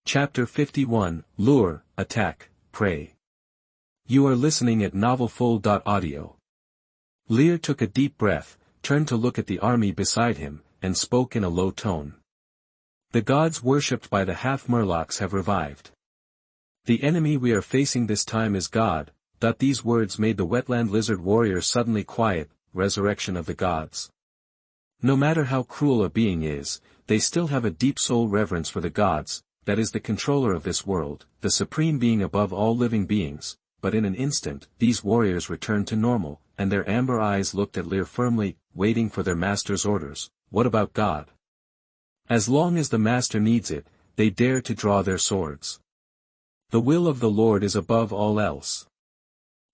Chapter 51, Lure, Attack, Prey. You are listening at novelfull.audio. Lear took a deep breath, turned to look at the army beside him, and spoke in a low tone. The gods worshipped by the half-murlocs have revived. The enemy we are facing this time is God. These words made the wetland lizard warrior suddenly quiet. Resurrection of the gods. No matter how cruel a being is, they still have a deep soul reverence for the gods, that is the controller of this world, the supreme being above all living beings. But in an instant, these warriors returned to normal, and their amber eyes looked at Lear firmly, waiting for their master's orders. What about God? As long as the master needs it, they dare to draw their swords. The will of the Lord is above all else.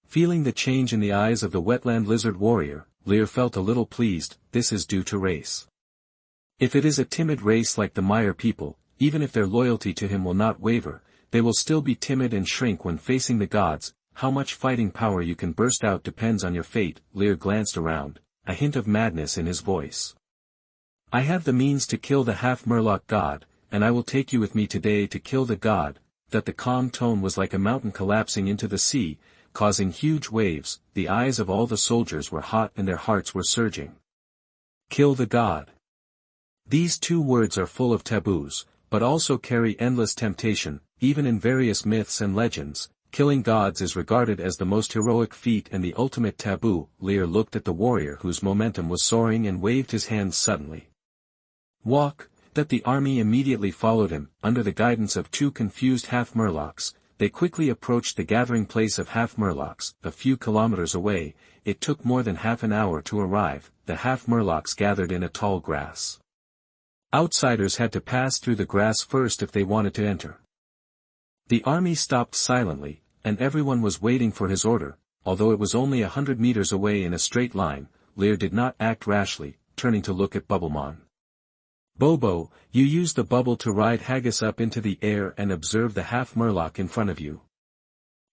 Feeling the change in the eyes of the wetland lizard warrior, Lear felt a little pleased. This is due to race. If it is a timid race like the Mire people, even if their loyalty to him will not waver, they will still be timid and shrink when facing the gods. How much fighting power you can burst out depends on your fate. Lear glanced around, a hint of madness in his voice. I have the means to kill the half-murloc god, and I will take you with me today to kill the god. That the calm tone was like a mountain collapsing into the sea, causing huge waves. The eyes of all the soldiers were hot and their hearts were surging. Kill the god. These two words are full of taboos, but also carry endless temptation. Even in various myths and legends, killing gods is regarded as the most heroic feat and the ultimate taboo. Lear looked at the warrior whose momentum was soaring and waved his hands suddenly. Walk. That the army immediately followed him. Under the guidance of two confused half-murlocs, they quickly approached the gathering place of half-murlocs. A few kilometers away, it took more than half an hour to arrive. The half-murlocs gathered in a tall grass. Outsiders had to pass through the grass first if they wanted to enter. The army stopped silently, and everyone was waiting for his order. Although it was only 100 meters away in a straight line, Lear did not act rashly, turning to look at Bubblemon. Bobo, you use the bubble to ride Haggis up into the air and observe the half-murloc in front of you.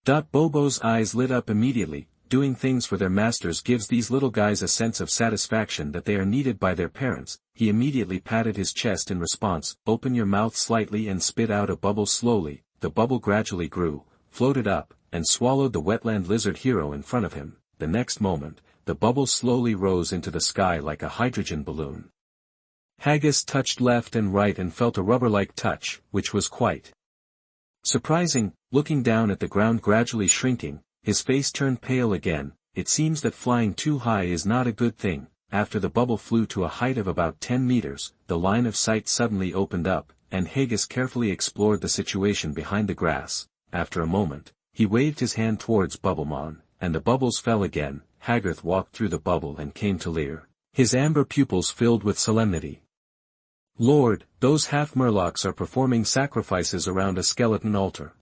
Bobo's eyes lit up immediately. Doing things for their masters gives these little guys a sense of satisfaction that they are needed by their parents. He immediately patted his chest in response. Open your mouth slightly and spit out a bubble slowly. The bubble gradually grew, floated up, and swallowed the wetland lizard hero in front of him. The next moment, the bubble slowly rose into the sky like a hydrogen balloon. Haggis touched left and right and felt a rubber-like touch, which was quite surprising. Looking down at the ground gradually shrinking, his face turned pale again. It seems that flying too high is not a good thing. After the bubble flew to a height of about 10 meters, the line of sight suddenly opened up, and Haggis carefully explored the situation behind the grass. After a moment, he waved his hand towards Bubblemon, and the bubbles fell again. Haggith walked through the bubble and came to Lear, his amber pupils filled with solemnity. Lord, those half-murlocs are performing sacrifices around a skeleton altar.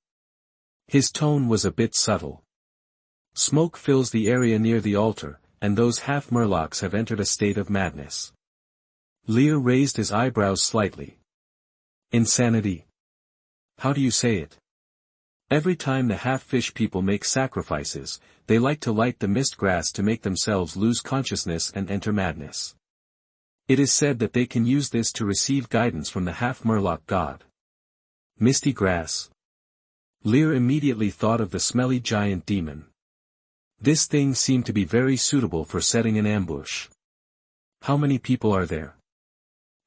His tone was a bit subtle. Smoke fills the area near the altar, and those half-murlocs have entered a state of madness. Lear raised his eyebrows slightly. Insanity? How do you say it? Every time the half-fish people make sacrifices, they like to light the mist grass to make themselves lose consciousness and enter madness. It is said that they can use this to receive guidance from the half-murloc god. Misty grass. Lear immediately thought of the smelly giant demon. This thing seemed to be very suitable for setting an ambush. How many people are there?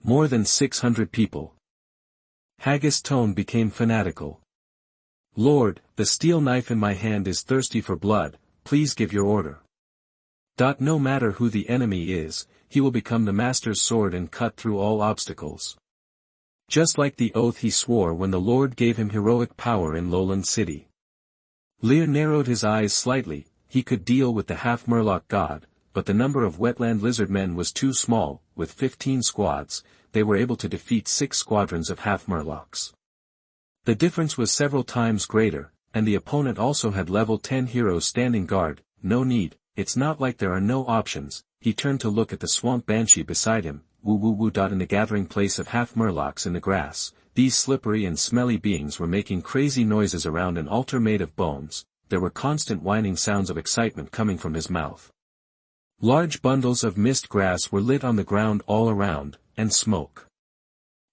More than 600 people. Haggis' tone became fanatical. Lord, the steel knife in my hand is thirsty for blood. Please give your order. No matter who the enemy is, he will become the master's sword and cut through all obstacles. Just like the oath he swore when the Lord gave him heroic power in Lowland City. Lear narrowed his eyes slightly. He could deal with the half-murloc god, but the number of wetland lizardmen was too small. With 15 squads, they were able to defeat 6 squadrons of half-murlocs. The difference was several times greater, and the opponent also had level 10 heroes standing guard. No need, it's not like there are no options. He turned to look at the swamp banshee beside him. Woo woo woo. In the gathering place of half-murlocs in the grass, these slippery and smelly beings were making crazy noises around an altar made of bones. There were constant whining sounds of excitement coming from his mouth. Large bundles of mist grass were lit on the ground all around, and smoke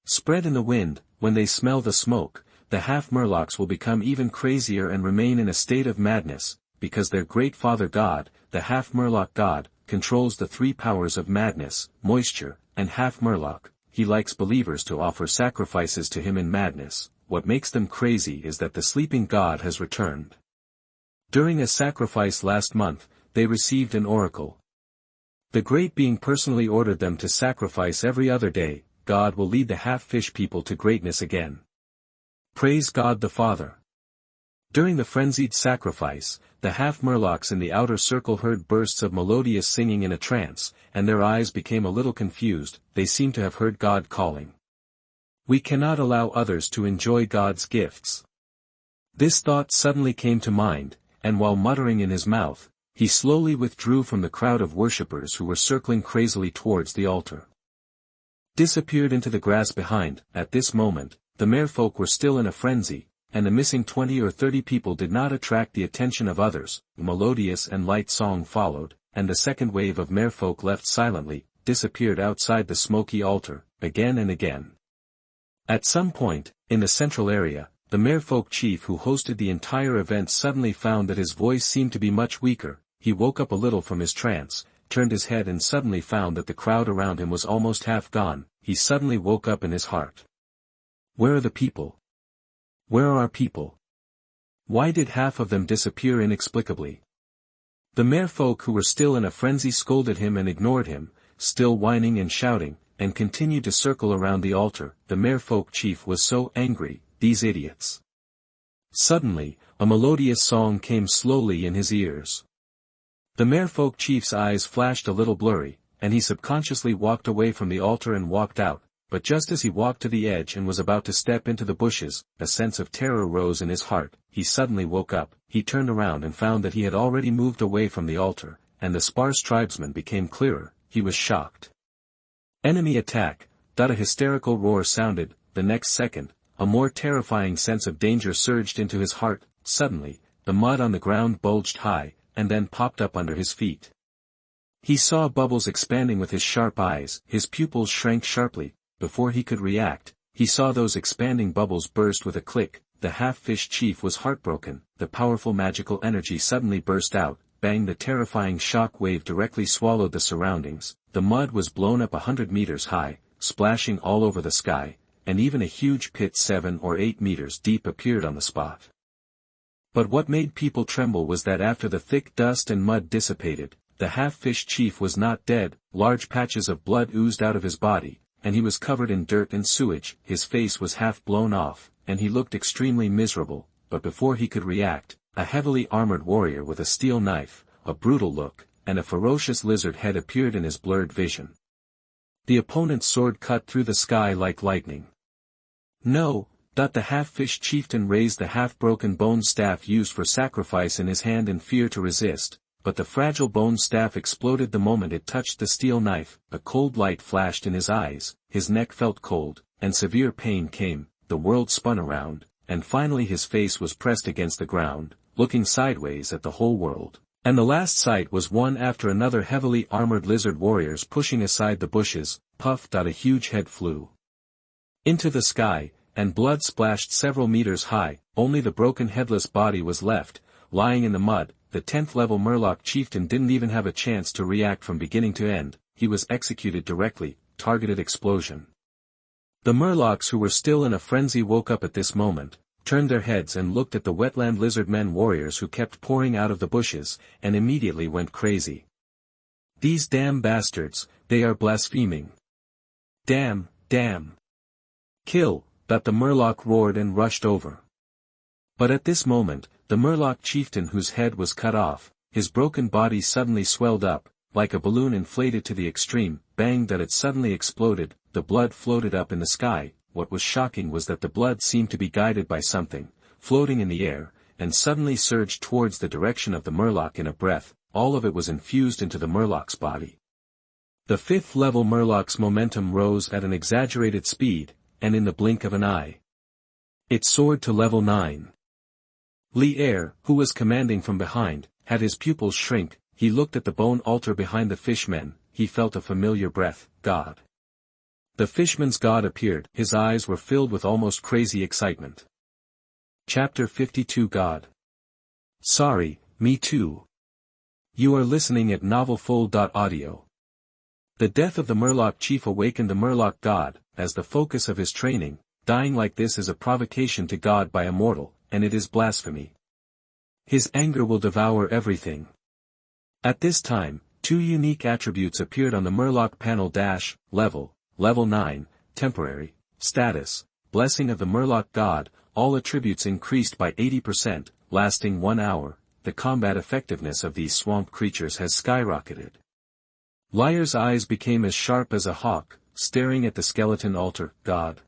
spread in the wind. When they smell the smoke, the half-murlocs will become even crazier and remain in a state of madness, because their great father god, the half-murloc god, controls the three powers of madness, moisture, and half-murloc. He likes believers to offer sacrifices to him in madness. What makes them crazy is that the sleeping god has returned. During a sacrifice last month, they received an oracle. The great being personally ordered them to sacrifice every other day. God will lead the half-fish people to greatness again. Praise God the Father. During the frenzied sacrifice, the half-murlocs in the outer circle heard bursts of melodious singing in a trance, and their eyes became a little confused. They seemed to have heard God calling. We cannot allow others to enjoy God's gifts. This thought suddenly came to mind, and while muttering in his mouth, he slowly withdrew from the crowd of worshippers who were circling crazily towards the altar. Disappeared into the grass behind. At this moment, the merfolk were still in a frenzy, and the missing 20 or 30 people did not attract the attention of others. A melodious and light song followed, and the second wave of merfolk left silently, disappeared outside the smoky altar, again and again. At some point, in the central area, the merfolk chief who hosted the entire event suddenly found that his voice seemed to be much weaker. He woke up a little from his trance, turned his head and suddenly found that the crowd around him was almost half gone. He suddenly woke up in his heart. Where are the people? Where are our people? Why did half of them disappear inexplicably? The merfolk who were still in a frenzy scolded him and ignored him, still whining and shouting, and continued to circle around the altar. The merfolk chief was so angry. These idiots. Suddenly, a melodious song came slowly in his ears. The merfolk chief's eyes flashed a little blurry, and he subconsciously walked away from the altar and walked out, but just as he walked to the edge and was about to step into the bushes, a sense of terror rose in his heart. He suddenly woke up. He turned around and found that he had already moved away from the altar, and the sparse tribesmen became clearer. He was shocked. Enemy attack! A hysterical roar sounded. The next second, a more terrifying sense of danger surged into his heart. Suddenly, the mud on the ground bulged high, and then popped up under his feet. He saw bubbles expanding with his sharp eyes. His pupils shrank sharply. Before he could react, he saw those expanding bubbles burst with a click. The half-fish chief was heartbroken. The powerful magical energy suddenly burst out. Bang! The terrifying shock wave directly swallowed the surroundings. The mud was blown up 100 meters high, splashing all over the sky, and even a huge pit 7 or 8 meters deep appeared on the spot. But what made people tremble was that after the thick dust and mud dissipated, the half-fish chief was not dead. Large patches of blood oozed out of his body, and he was covered in dirt and sewage. His face was half blown off, and he looked extremely miserable. But before he could react, a heavily armored warrior with a steel knife, a brutal look, and a ferocious lizard head appeared in his blurred vision. The opponent's sword cut through the sky like lightning. No! The half-fish chieftain raised the half-broken bone staff used for sacrifice in his hand in fear to resist, but the fragile bone staff exploded the moment it touched the steel knife. A cold light flashed in his eyes, his neck felt cold, and severe pain came. The world spun around, and finally his face was pressed against the ground, looking sideways at the whole world. And the last sight was one after another heavily armored lizard warriors pushing aside the bushes. Puff! A huge head flew into the sky, and blood splashed several meters high. Only the broken headless body was left, lying in the mud. The 10th level Murloc chieftain didn't even have a chance to react from beginning to end. He was executed directly. Targeted explosion. The Murlocs who were still in a frenzy woke up at this moment, turned their heads and looked at the wetland lizardmen warriors who kept pouring out of the bushes, and immediately went crazy. These damn bastards, they are blaspheming. Damn, damn. Kill! The Murloc roared and rushed over. But at this moment, the Murloc chieftain whose head was cut off, his broken body suddenly swelled up, like a balloon inflated to the extreme. Bang! It suddenly exploded. The blood floated up in the sky. What was shocking was that the blood seemed to be guided by something, floating in the air, and suddenly surged towards the direction of the Murloc in a breath. All of it was infused into the Murloc's body. The 5th level Murloc's momentum rose at an exaggerated speed, and in the blink of an eye, it soared to level 9. Lear, who was commanding from behind, had his pupils shrink. He looked at the bone altar behind the fishmen. He felt a familiar breath. God. The fishman's god appeared. His eyes were filled with almost crazy excitement. Chapter 52 God. Sorry, me too. You are listening at novelfull.audio. The death of the Murloc chief awakened the Murloc god, as the focus of his training. Dying like this is a provocation to God by a mortal, and it is blasphemy. His anger will devour everything. At this time, two unique attributes appeared on the Murloc panel: level 9, temporary, status, blessing of the Murloc god. All attributes increased by 80%, lasting 1 hour. The combat effectiveness of these swamp creatures has skyrocketed. Liar's eyes became as sharp as a hawk, staring at the skeleton altar. God.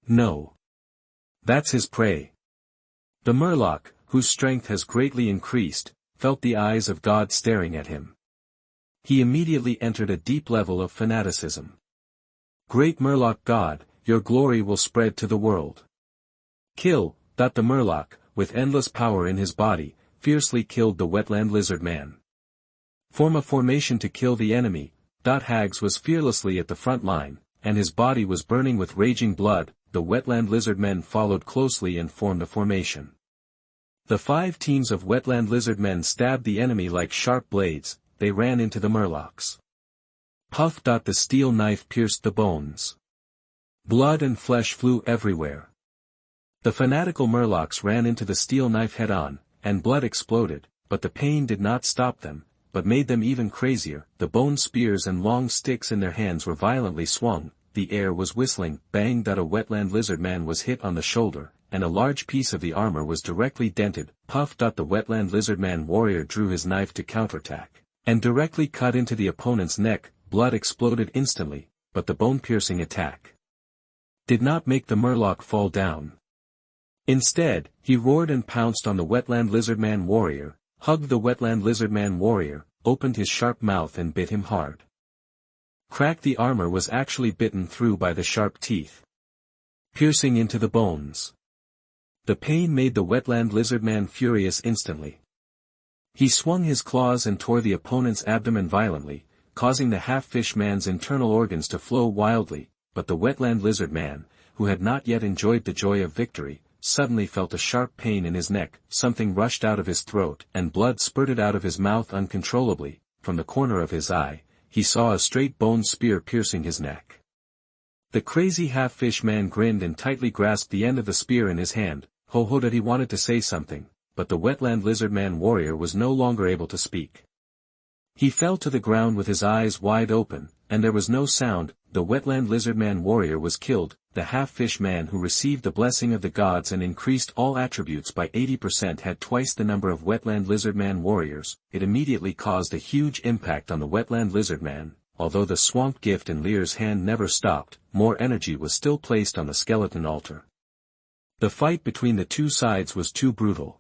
No. That's his prey. The Murloc, whose strength has greatly increased, felt the eyes of God staring at him. He immediately entered a deep level of fanaticism. Great Murloc God, your glory will spread to the world. Kill. The Murloc, with endless power in his body, fiercely killed the wetland lizardman. Form a formation to kill the enemy. Hags was fearlessly at the front line, and his body was burning with raging blood. The wetland lizardmen followed closely and formed a formation. The 5 teams of wetland lizardmen stabbed the enemy like sharp blades. They ran into the Murlocs. Puff. The steel knife pierced the bones. Blood and flesh flew everywhere. The fanatical Murlocs ran into the steel knife head-on, and blood exploded, but the pain did not stop them, but made them even crazier. The bone spears and long sticks in their hands were violently swung, the air was whistling. Bang. A wetland lizardman was hit on the shoulder, and a large piece of the armor was directly dented. Puff. The wetland lizardman warrior drew his knife to counterattack, and directly cut into the opponent's neck. Blood exploded instantly, but the bone-piercing attack did not make the Murloc fall down. Instead, he roared and pounced on the wetland lizardman warrior, hugged the wetland lizardman warrior, opened his sharp mouth and bit him hard. Crack. The armor was actually bitten through by the sharp teeth, piercing into the bones. The pain made the wetland lizardman furious instantly. He swung his claws and tore the opponent's abdomen violently, causing the half-fish man's internal organs to flow wildly, but the wetland lizardman, who had not yet enjoyed the joy of victory, suddenly felt a sharp pain in his neck. Something rushed out of his throat and blood spurted out of his mouth uncontrollably. From the corner of his eye, he saw a straight bone spear piercing his neck. The crazy half-fish man grinned and tightly grasped the end of the spear in his hand. He wanted to say something, but the wetland lizardman warrior was no longer able to speak. He fell to the ground with his eyes wide open, and there was no sound. The wetland lizardman warrior was killed. The half-fish man who received the blessing of the gods and increased all attributes by 80% had twice the number of wetland lizardman warriors. It immediately caused a huge impact on the wetland lizardman. Although the swamp gift in Lear's hand never stopped, more energy was still placed on the skeleton altar. The fight between the two sides was too brutal.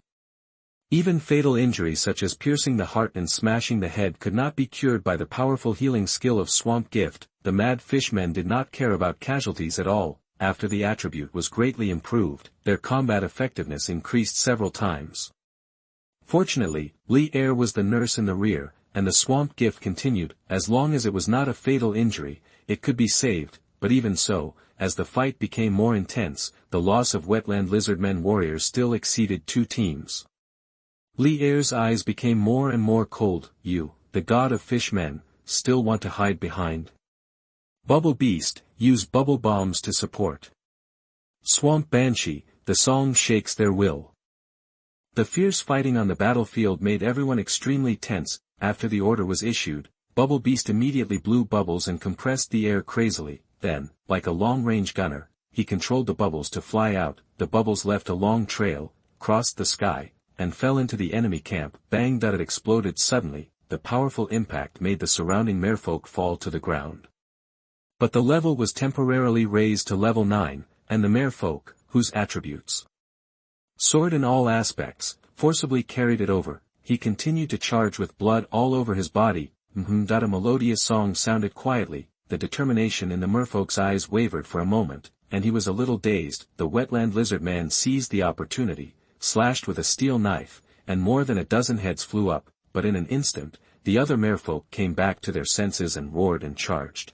Even fatal injuries such as piercing the heart and smashing the head could not be cured by the powerful healing skill of swamp gift. The mad fishmen did not care about casualties at all. After the attribute was greatly improved, their combat effectiveness increased several times. Fortunately, Lear was the nurse in the rear, and the swamp gift continued. As long as it was not a fatal injury, it could be saved, but even so, as the fight became more intense, the loss of wetland lizardmen warriors still exceeded 2 teams. Lear's eyes became more and more cold. You, the god of fishmen, still want to hide behind? Bubble Beast, use bubble bombs to support. Swamp Banshee, the song shakes their will. The fierce fighting on the battlefield made everyone extremely tense. After the order was issued, Bubble Beast immediately blew bubbles and compressed the air crazily. Then, like a long-range gunner, he controlled the bubbles to fly out. The bubbles left a long trail, crossed the sky, and fell into the enemy camp. Bang. It exploded suddenly. The powerful impact made the surrounding merfolk fall to the ground. But the level was temporarily raised to level 9, and the merfolk, whose attributes soared in all aspects, forcibly carried it over. He continued to charge with blood all over his body. A melodious song sounded quietly. The determination in the merfolk's eyes wavered for a moment, and he was a little dazed. The wetland lizardman seized the opportunity, slashed with a steel knife, and more than a dozen heads flew up, but in an instant, the other merfolk came back to their senses and roared and charged.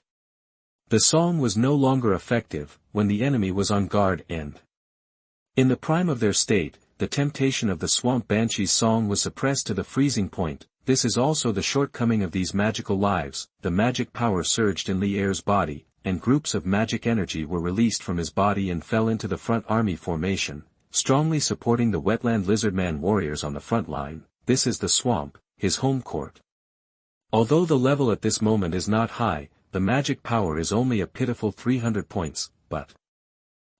The song was no longer effective, when the enemy was on guard and In the prime of their state, the temptation of the swamp banshee's song was suppressed to the freezing point. This is also the shortcoming of these magical lives. The magic power surged in Lear's body, and groups of magic energy were released from his body and fell into the front army formation, strongly supporting the wetland lizardman warriors on the front line. This is the swamp, his home court. Although the level at this moment is not high, the magic power is only a pitiful 300 points, but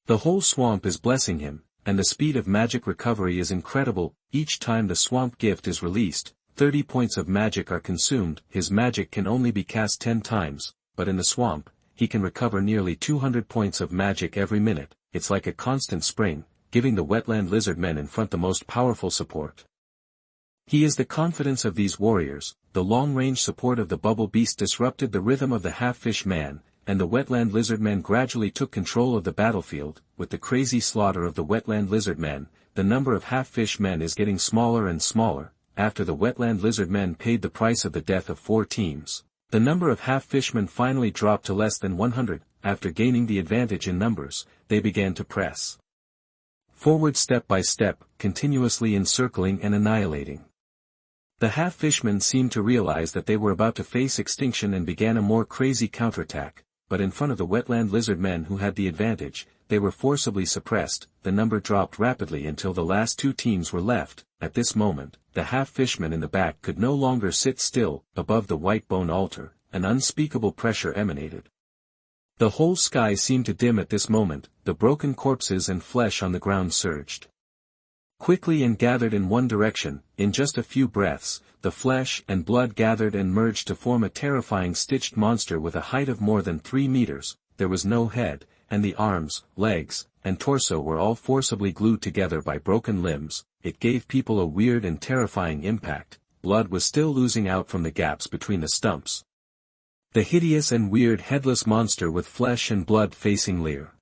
the whole swamp is blessing him, and the speed of magic recovery is incredible. Each time the swamp gift is released, 30 points of magic are consumed. His magic can only be cast 10 times, but in the swamp, he can recover nearly 200 points of magic every minute. It's like a constant spring, giving the wetland lizardmen in front the most powerful support. He is the confidence of these warriors. The long-range support of the bubble beast disrupted the rhythm of the half-fish man, and the wetland lizardmen gradually took control of the battlefield. With the crazy slaughter of the wetland lizardmen, the number of half-fish men is getting smaller and smaller. After the wetland lizardmen paid the price of the death of 4 teams, the number of half-fishmen finally dropped to less than 100. After gaining the advantage in numbers, they began to press forward step by step, continuously encircling and annihilating. The half-fishmen seemed to realize that they were about to face extinction and began a more crazy counterattack, but in front of the wetland lizardmen who had the advantage, they were forcibly suppressed. The number dropped rapidly until the last 2 teams were left. At this moment, the half-fishmen in the back could no longer sit still. Above the white bone altar, an unspeakable pressure emanated. The whole sky seemed to dim at this moment. The broken corpses and flesh on the ground surged quickly and gathered in one direction. In just a few breaths, the flesh and blood gathered and merged to form a terrifying stitched monster with a height of more than 3 meters. There was no head, and the arms, legs, and torso were all forcibly glued together by broken limbs. It gave people a weird and terrifying impact. Blood was still oozing out from the gaps between the stumps. The hideous and weird headless monster with flesh and blood facing Lear.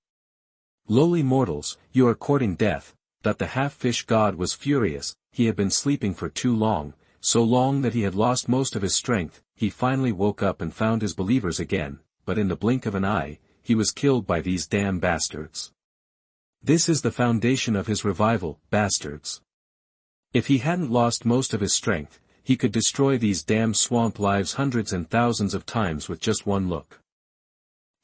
Lowly mortals, you are courting death. That the half-fish god was furious. He had been sleeping for too long, so long that he had lost most of his strength. He finally woke up and found his believers again, but in the blink of an eye, he was killed by these damn bastards. This is the foundation of his revival, bastards. If he hadn't lost most of his strength, he could destroy these damn swamp lives hundreds and thousands of times with just one look.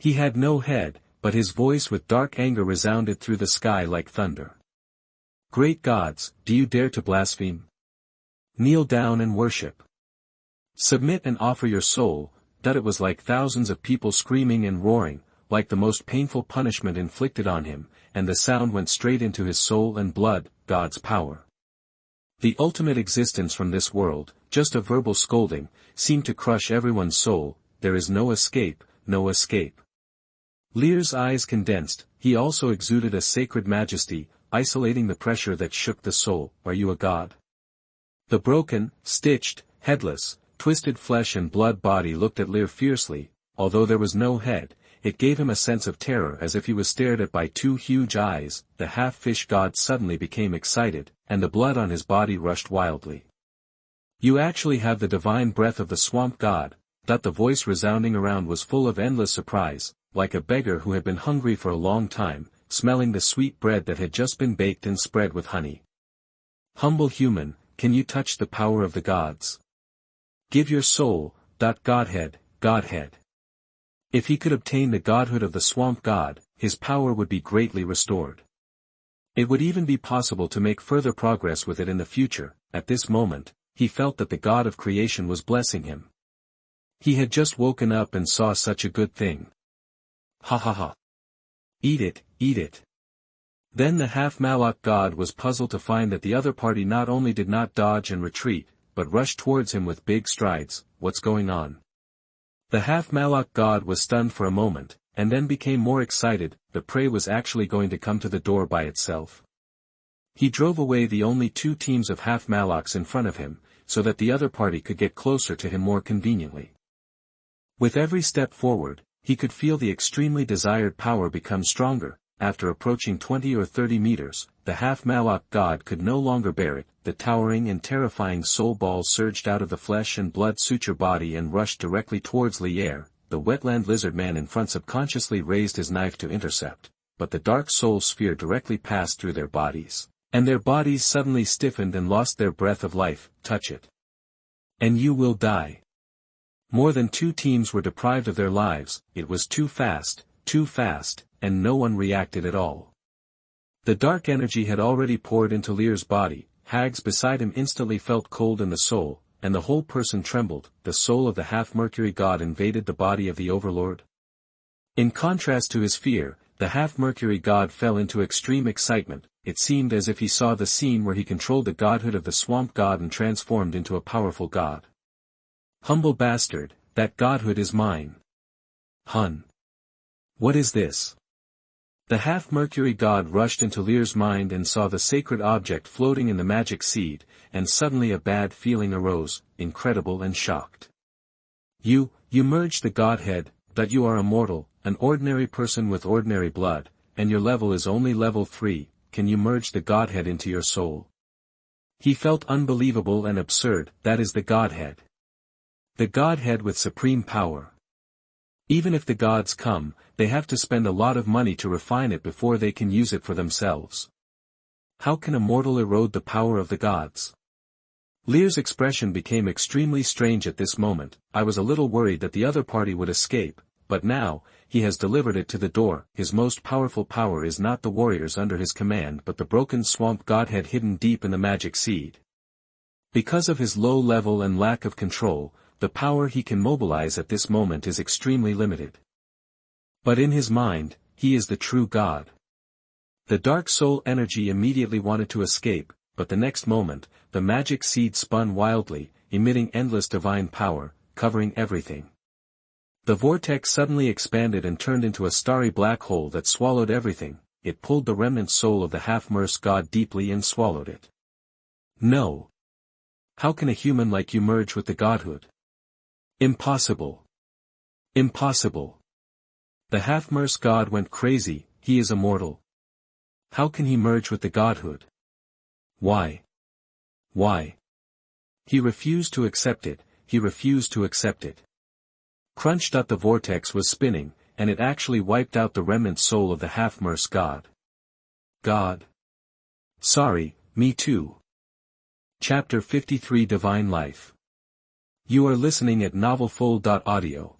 He had no head, but his voice with dark anger resounded through the sky like thunder. Great gods, do you dare to blaspheme? Kneel down and worship. Submit and offer your soul. That it was like thousands of people screaming and roaring, like the most painful punishment inflicted on him, and the sound went straight into his soul and blood. God's power. The ultimate existence from this world, just a verbal scolding, seemed to crush everyone's soul. There is no escape, no escape. Lear's eyes condensed. He also exuded a sacred majesty, isolating the pressure that shook the soul. Are you a god? The broken, stitched, headless, twisted flesh and blood body looked at Lear fiercely. Although there was no head, it gave him a sense of terror as if he was stared at by 2 huge eyes. The half-fish god suddenly became excited, and the blood on his body rushed wildly. You actually have the divine breath of the swamp god. That the voice resounding around was full of endless surprise, like a beggar who had been hungry for a long time, smelling the sweet bread that had just been baked and spread with honey. Humble human, can you touch the power of the gods? Give your soul. Godhead, Godhead. If he could obtain the godhood of the swamp god, his power would be greatly restored. It would even be possible to make further progress with it in the future. At this moment, he felt that the god of creation was blessing him. He had just woken up and saw such a good thing. Ha ha ha. Eat it, eat it. Then the half-Malak god was puzzled to find that the other party not only did not dodge and retreat, but rushed towards him with big strides. What's going on? The half-Malak god was stunned for a moment, and then became more excited. The prey was actually going to come to the door by itself. He drove away the only 2 teams of half-Malaks in front of him, so that the other party could get closer to him more conveniently. With every step forward, he could feel the extremely desired power become stronger. After approaching 20 or 30 meters, the half-Malak god could no longer bear it. The towering and terrifying soul ball surged out of the flesh and blood suture body and rushed directly towards Lear. The wetland lizard man in front subconsciously raised his knife to intercept, but the dark soul sphere directly passed through their bodies, and their bodies suddenly stiffened and lost their breath of life. Touch it, and you will die. More than 2 teams were deprived of their lives. It was too fast, and no one reacted at all. The dark energy had already poured into Lear's body. Hags beside him instantly felt cold in the soul, and the whole person trembled. The soul of the half-mercury god invaded the body of the overlord. In contrast to his fear, the half-mercury god fell into extreme excitement. It seemed as if he saw the scene where he controlled the godhood of the swamp god and transformed into a powerful god. Humble bastard, that godhood is mine. Hun. What is this? The half-mercury god rushed into Lear's mind and saw the sacred object floating in the magic seed, and suddenly a bad feeling arose, incredible and shocked. You merged the godhead, but you are a mortal, an ordinary person with ordinary blood, and your level is only level 3, can you merge the godhead into your soul? He felt unbelievable and absurd. That is the godhead. The godhead with supreme power. Even if the gods come, they have to spend a lot of money to refine it before they can use it for themselves. How can a mortal erode the power of the gods? Lear's expression became extremely strange at this moment. I was a little worried that the other party would escape, but now, he has delivered it to the door. His most powerful power is not the warriors under his command but the broken swamp godhead hidden deep in the magic seed. Because of his low level and lack of control, the power he can mobilize at this moment is extremely limited. But in his mind, he is the true god. The dark soul energy immediately wanted to escape, but the next moment, the magic seed spun wildly, emitting endless divine power, covering everything. The vortex suddenly expanded and turned into a starry black hole that swallowed everything. It pulled the remnant soul of the half-merced god deeply and swallowed it. No. How can a human like you merge with the godhood? Impossible. Impossible. The half-merced god went crazy. He is immortal. How can he merge with the godhood? Why? Why? He refused to accept it. He refused to accept it. Crunch. The vortex was spinning, and it actually wiped out the remnant soul of the half-merced god. God. Sorry, me too. Chapter 53 Divine Life. You are listening at novelfull.audio.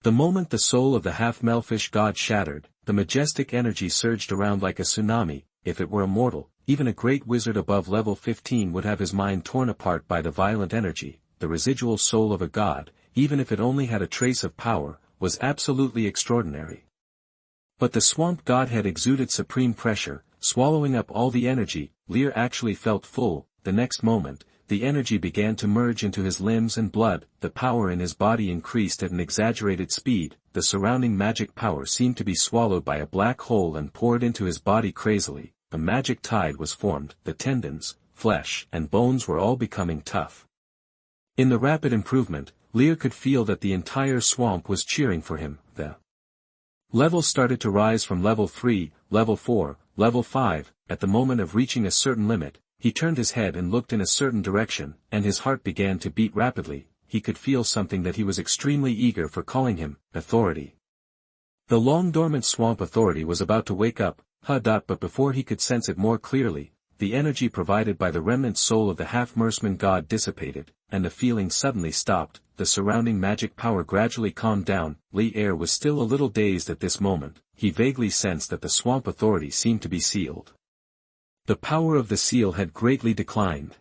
The moment the soul of the half-melfish god shattered, the majestic energy surged around like a tsunami. If it were a mortal, even a great wizard above level 15 would have his mind torn apart by the violent energy. The residual soul of a god, even if it only had a trace of power, was absolutely extraordinary. But the swamp godhead exuded supreme pressure, swallowing up all the energy. Lear actually felt full. The next moment, the energy began to merge into his limbs and blood. The power in his body increased at an exaggerated speed. The surrounding magic power seemed to be swallowed by a black hole and poured into his body crazily. A magic tide was formed. The tendons, flesh, and bones were all becoming tough. In the rapid improvement, Lear could feel that the entire swamp was cheering for him. The levels started to rise from level 3, level 4, level 5. At the moment of reaching a certain limit, he turned his head and looked in a certain direction, and his heart began to beat rapidly. He could feel something that he was extremely eager for, calling him authority. The long-dormant swamp authority was about to wake up, but before he could sense it more clearly, the energy provided by the remnant soul of the half-mercman god dissipated, and the feeling suddenly stopped. The surrounding magic power gradually calmed down. Lear was still a little dazed at this moment. He vaguely sensed that the swamp authority seemed to be sealed. The power of the seal had greatly declined.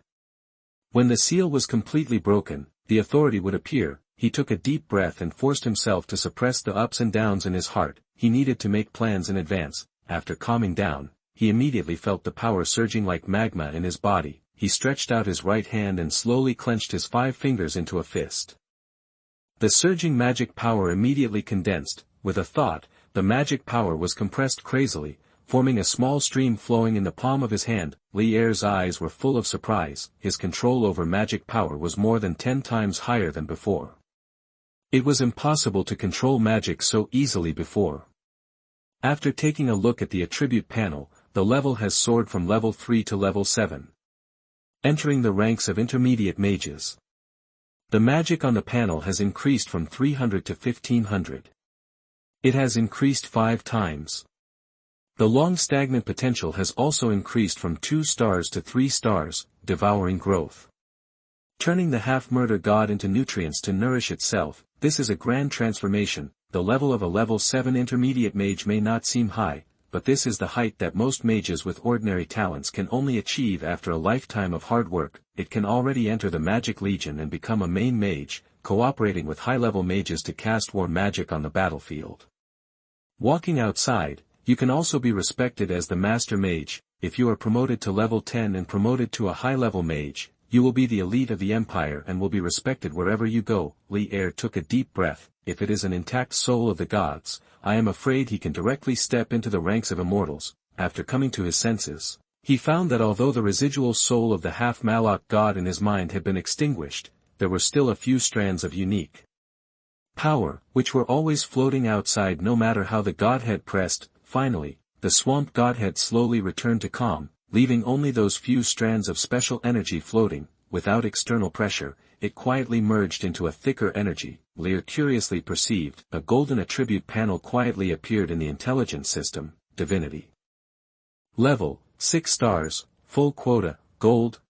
When the seal was completely broken, the authority would appear. He took a deep breath and forced himself to suppress the ups and downs in his heart. He needed to make plans in advance. After calming down, he immediately felt the power surging like magma in his body. He stretched out his right hand and slowly clenched his 5 fingers into a fist. The surging magic power immediately condensed. With a thought, the magic power was compressed crazily, forming a small stream flowing in the palm of his hand. Lear's eyes were full of surprise. His control over magic power was more than 10 times higher than before. It was impossible to control magic so easily before. After taking a look at the attribute panel, the level has soared from level 3 to level 7. Entering the ranks of intermediate mages. The magic on the panel has increased from 300 to 1500. It has increased 5 times. The long stagnant potential has also increased from 2 stars to 3 stars, devouring growth. Turning the half-murder god into nutrients to nourish itself, this is a grand transformation. The level of a level 7 intermediate mage may not seem high, but this is the height that most mages with ordinary talents can only achieve after a lifetime of hard work. It can already enter the Magic Legion and become a main mage, cooperating with high-level mages to cast war magic on the battlefield. Walking outside, you can also be respected as the Master Mage. If you are promoted to level 10 and promoted to a high-level mage, you will be the elite of the Empire and will be respected wherever you go. Lear took a deep breath. If it is an intact soul of the gods, I am afraid he can directly step into the ranks of immortals. After coming to his senses, he found that although the residual soul of the half-Malak god in his mind had been extinguished, there were still a few strands of unique power, which were always floating outside no matter how the godhead pressed. Finally, the swamp godhead slowly returned to calm, leaving only those few strands of special energy floating. Without external pressure, it quietly merged into a thicker energy. Lear curiously perceived, a golden attribute panel quietly appeared in the intelligence system, divinity. Level, 6 stars, full quota, gold,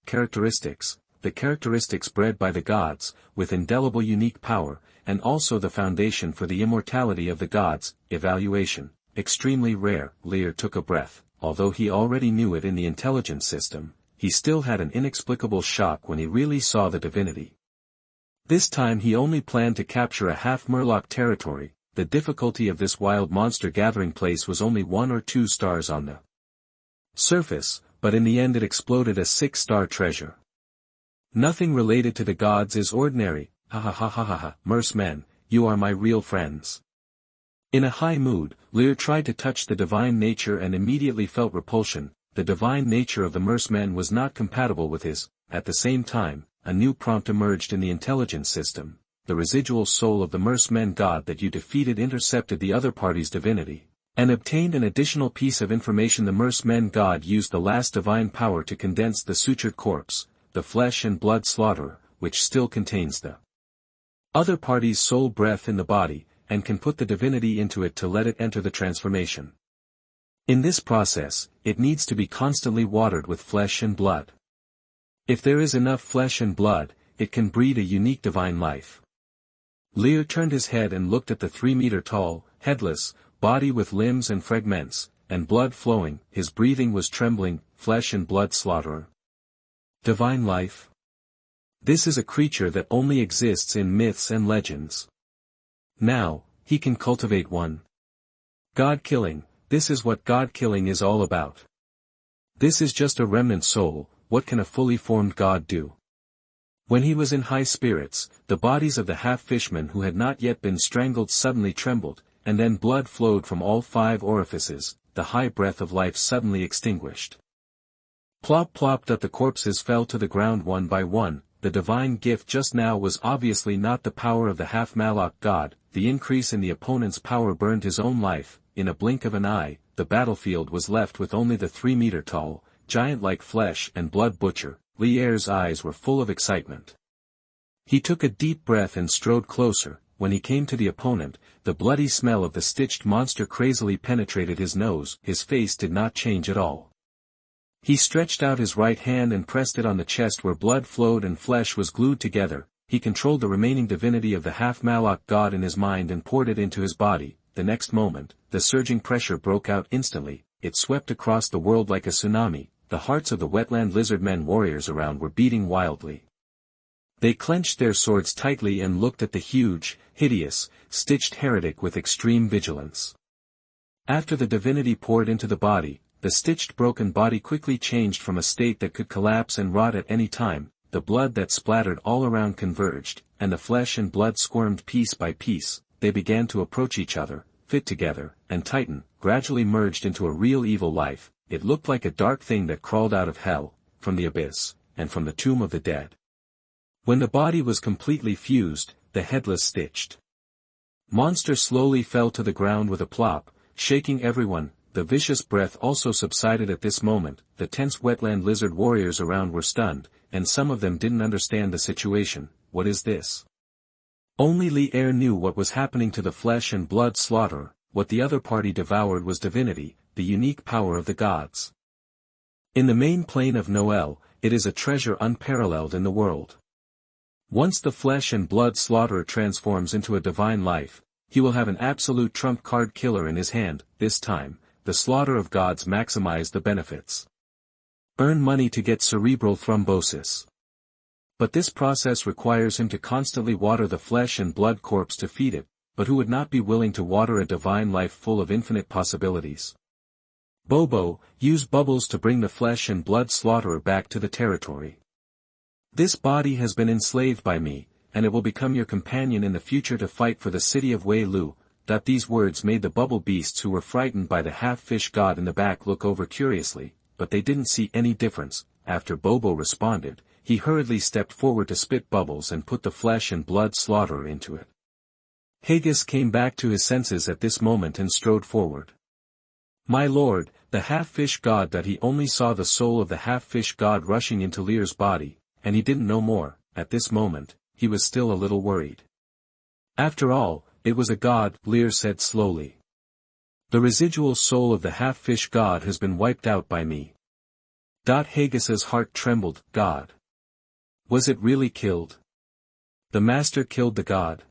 characteristics, the characteristics bred by the gods, with indelible unique power, and also the foundation for the immortality of the gods. Evaluation, extremely rare. Lear took a breath. Although he already knew it in the intelligence system, he still had an inexplicable shock when he really saw the divinity. This time he only planned to capture a half-Murloc territory. The difficulty of this wild monster gathering place was only 1 or 2 stars on the surface, but in the end it exploded as 6-star treasure. Nothing related to the gods is ordinary. Ha ha ha ha ha ha. Mercemen, you are my real friends. In a high mood, Lear tried to touch the divine nature and immediately felt repulsion. The divine nature of the Mercemen was not compatible with his. At the same time, a new prompt emerged in the intelligence system. The residual soul of the Mercemen god that you defeated intercepted the other party's divinity, and obtained an additional piece of information. The Mercemen god used the last divine power to condense the sutured corpse, the flesh and blood slaughterer, which still contains the other party's soul breath in the body, and can put the divinity into it to let it enter the transformation. In this process, it needs to be constantly watered with flesh and blood. If there is enough flesh and blood, it can breed a unique divine life. Lear turned his head and looked at the 3-meter-tall, headless, body with limbs and fragments, and blood flowing. His breathing was trembling. Flesh and blood slaughterer. Divine life? This is a creature that only exists in myths and legends. Now, he can cultivate one. God-killing, this is what God-killing is all about. This is just a remnant soul. What can a fully formed god do? When he was in high spirits, the bodies of the half-fishmen who had not yet been strangled suddenly trembled, and then blood flowed from all 5 orifices. The high breath of life suddenly extinguished. Plop plop. The corpses fell to the ground one by one. The divine gift just now was obviously not the power of the half-Malak god. The increase in the opponent's power burned his own life. In a blink of an eye, the battlefield was left with only the 3-meter-tall, giant-like flesh and blood butcher. Lear's eyes were full of excitement. He took a deep breath and strode closer. When he came to the opponent, the bloody smell of the stitched monster crazily penetrated his nose. His face did not change at all. He stretched out his right hand and pressed it on the chest where blood flowed and flesh was glued together. He controlled the remaining divinity of the half-Malak god in his mind and poured it into his body. The next moment, the surging pressure broke out instantly. It swept across the world like a tsunami. The hearts of the wetland lizardmen warriors around were beating wildly. They clenched their swords tightly and looked at the huge, hideous, stitched heretic with extreme vigilance. After the divinity poured into the body, the stitched broken body quickly changed from a state that could collapse and rot at any time. The blood that splattered all around converged, and the flesh and blood squirmed piece by piece. They began to approach each other, fit together, and tighten, gradually merged into a real evil life. It looked like a dark thing that crawled out of hell, from the abyss, and from the tomb of the dead. When the body was completely fused, the headless stitched monster slowly fell to the ground with a plop, shaking everyone. The vicious breath also subsided at this moment. The tense wetland lizard warriors around were stunned, and some of them didn't understand the situation. What is this? Only Lear knew what was happening to the flesh and blood slaughterer. what the other party devoured was divinity, the unique power of the gods. In the main plane of Noel, it is a treasure unparalleled in the world. Once the flesh and blood slaughterer transforms into a divine life, he will have an absolute trump card killer in his hand. This time, the slaughter of gods maximize the benefits. Earn money to get cerebral thrombosis. But this process requires him to constantly water the flesh and blood corpse to feed it, but who would not be willing to water a divine life full of infinite possibilities? Bobo, use bubbles to bring the flesh and blood slaughterer back to the territory. This body has been enslaved by me, and it will become your companion in the future to fight for the city of Wei Lu. These words made the bubble beasts who were frightened by the half-fish god in the back look over curiously, but they didn't see any difference. After Bobo responded, he hurriedly stepped forward to spit bubbles and put the flesh and blood slaughterer into it. Haggis came back to his senses at this moment and strode forward. My lord, the half-fish god that he only saw the soul of the half-fish god rushing into Lear's body, and he didn't know more. At this moment, he was still a little worried. After all, it was a god, Lear said slowly. The residual soul of the half-fish god has been wiped out by me. Haggis's heart trembled. God. Was it really killed? The master killed the god.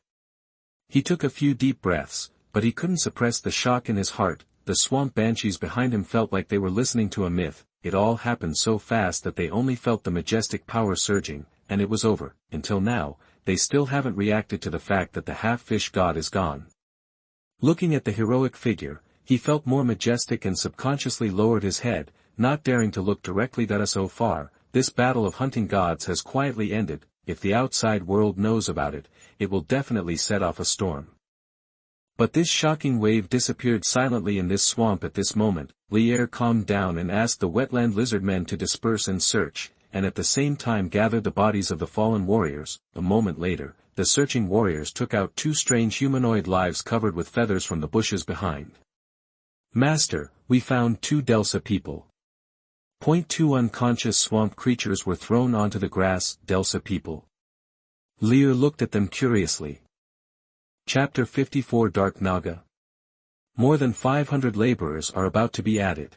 He took a few deep breaths, but he couldn't suppress the shock in his heart. The swamp banshees behind him felt like they were listening to a myth. It all happened so fast that they only felt the majestic power surging, and it was over. Until now, they still haven't reacted to the fact that the half-fish god is gone. Looking at the heroic figure, he felt more majestic and subconsciously lowered his head, not daring to look directly at us. So far, this battle of hunting gods has quietly ended. If the outside world knows about it, it will definitely set off a storm. But this shocking wave disappeared silently in this swamp at this moment. Lear calmed down and asked the wetland lizardmen to disperse and search, and at the same time gathered the bodies of the fallen warriors. A moment later, the searching warriors took out two strange humanoid lives covered with feathers from the bushes behind. Master, we found two Delsa people. Two unconscious swamp creatures were thrown onto the grass. Delsa people. Lear looked at them curiously. Chapter 54 Dark Naga. More than 500 laborers are about to be added.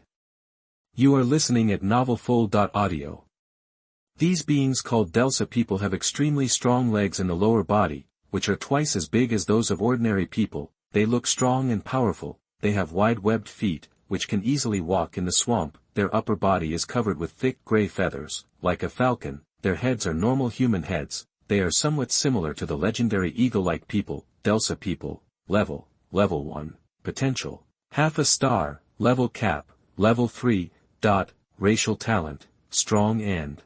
You are listening at novelfull.audio. These beings called Delsa people have extremely strong legs in the lower body, which are twice as big as those of ordinary people. They look strong and powerful. They have wide-webbed feet, which can easily walk in the swamp. Their upper body is covered with thick gray feathers, like a falcon. Their heads are normal human heads. They are somewhat similar to the legendary eagle-like people. Delsa people. Level 1. Potential. Half a star. Level cap. Level 3. Racial talent. Strong and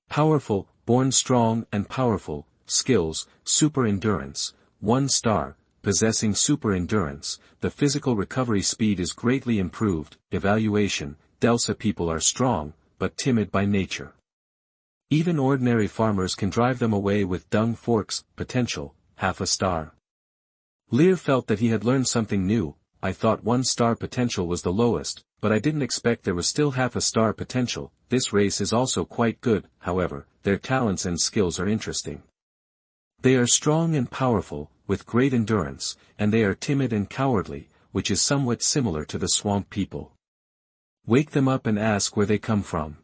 powerful. Born strong and powerful. Skills. Super endurance. 1 star. Possessing super endurance. The physical recovery speed is greatly improved. Evaluation. Delsa people are strong, but timid by nature. Even ordinary farmers can drive them away with dung forks. Potential. Half a star. Lear felt that he had learned something new. I thought 1 star potential was the lowest, but I didn't expect there was still half a star potential. This race is also quite good. However, their talents and skills are interesting. They are strong and powerful, with great endurance, and they are timid and cowardly, which is somewhat similar to the swamp people. Wake them up and ask where they come from.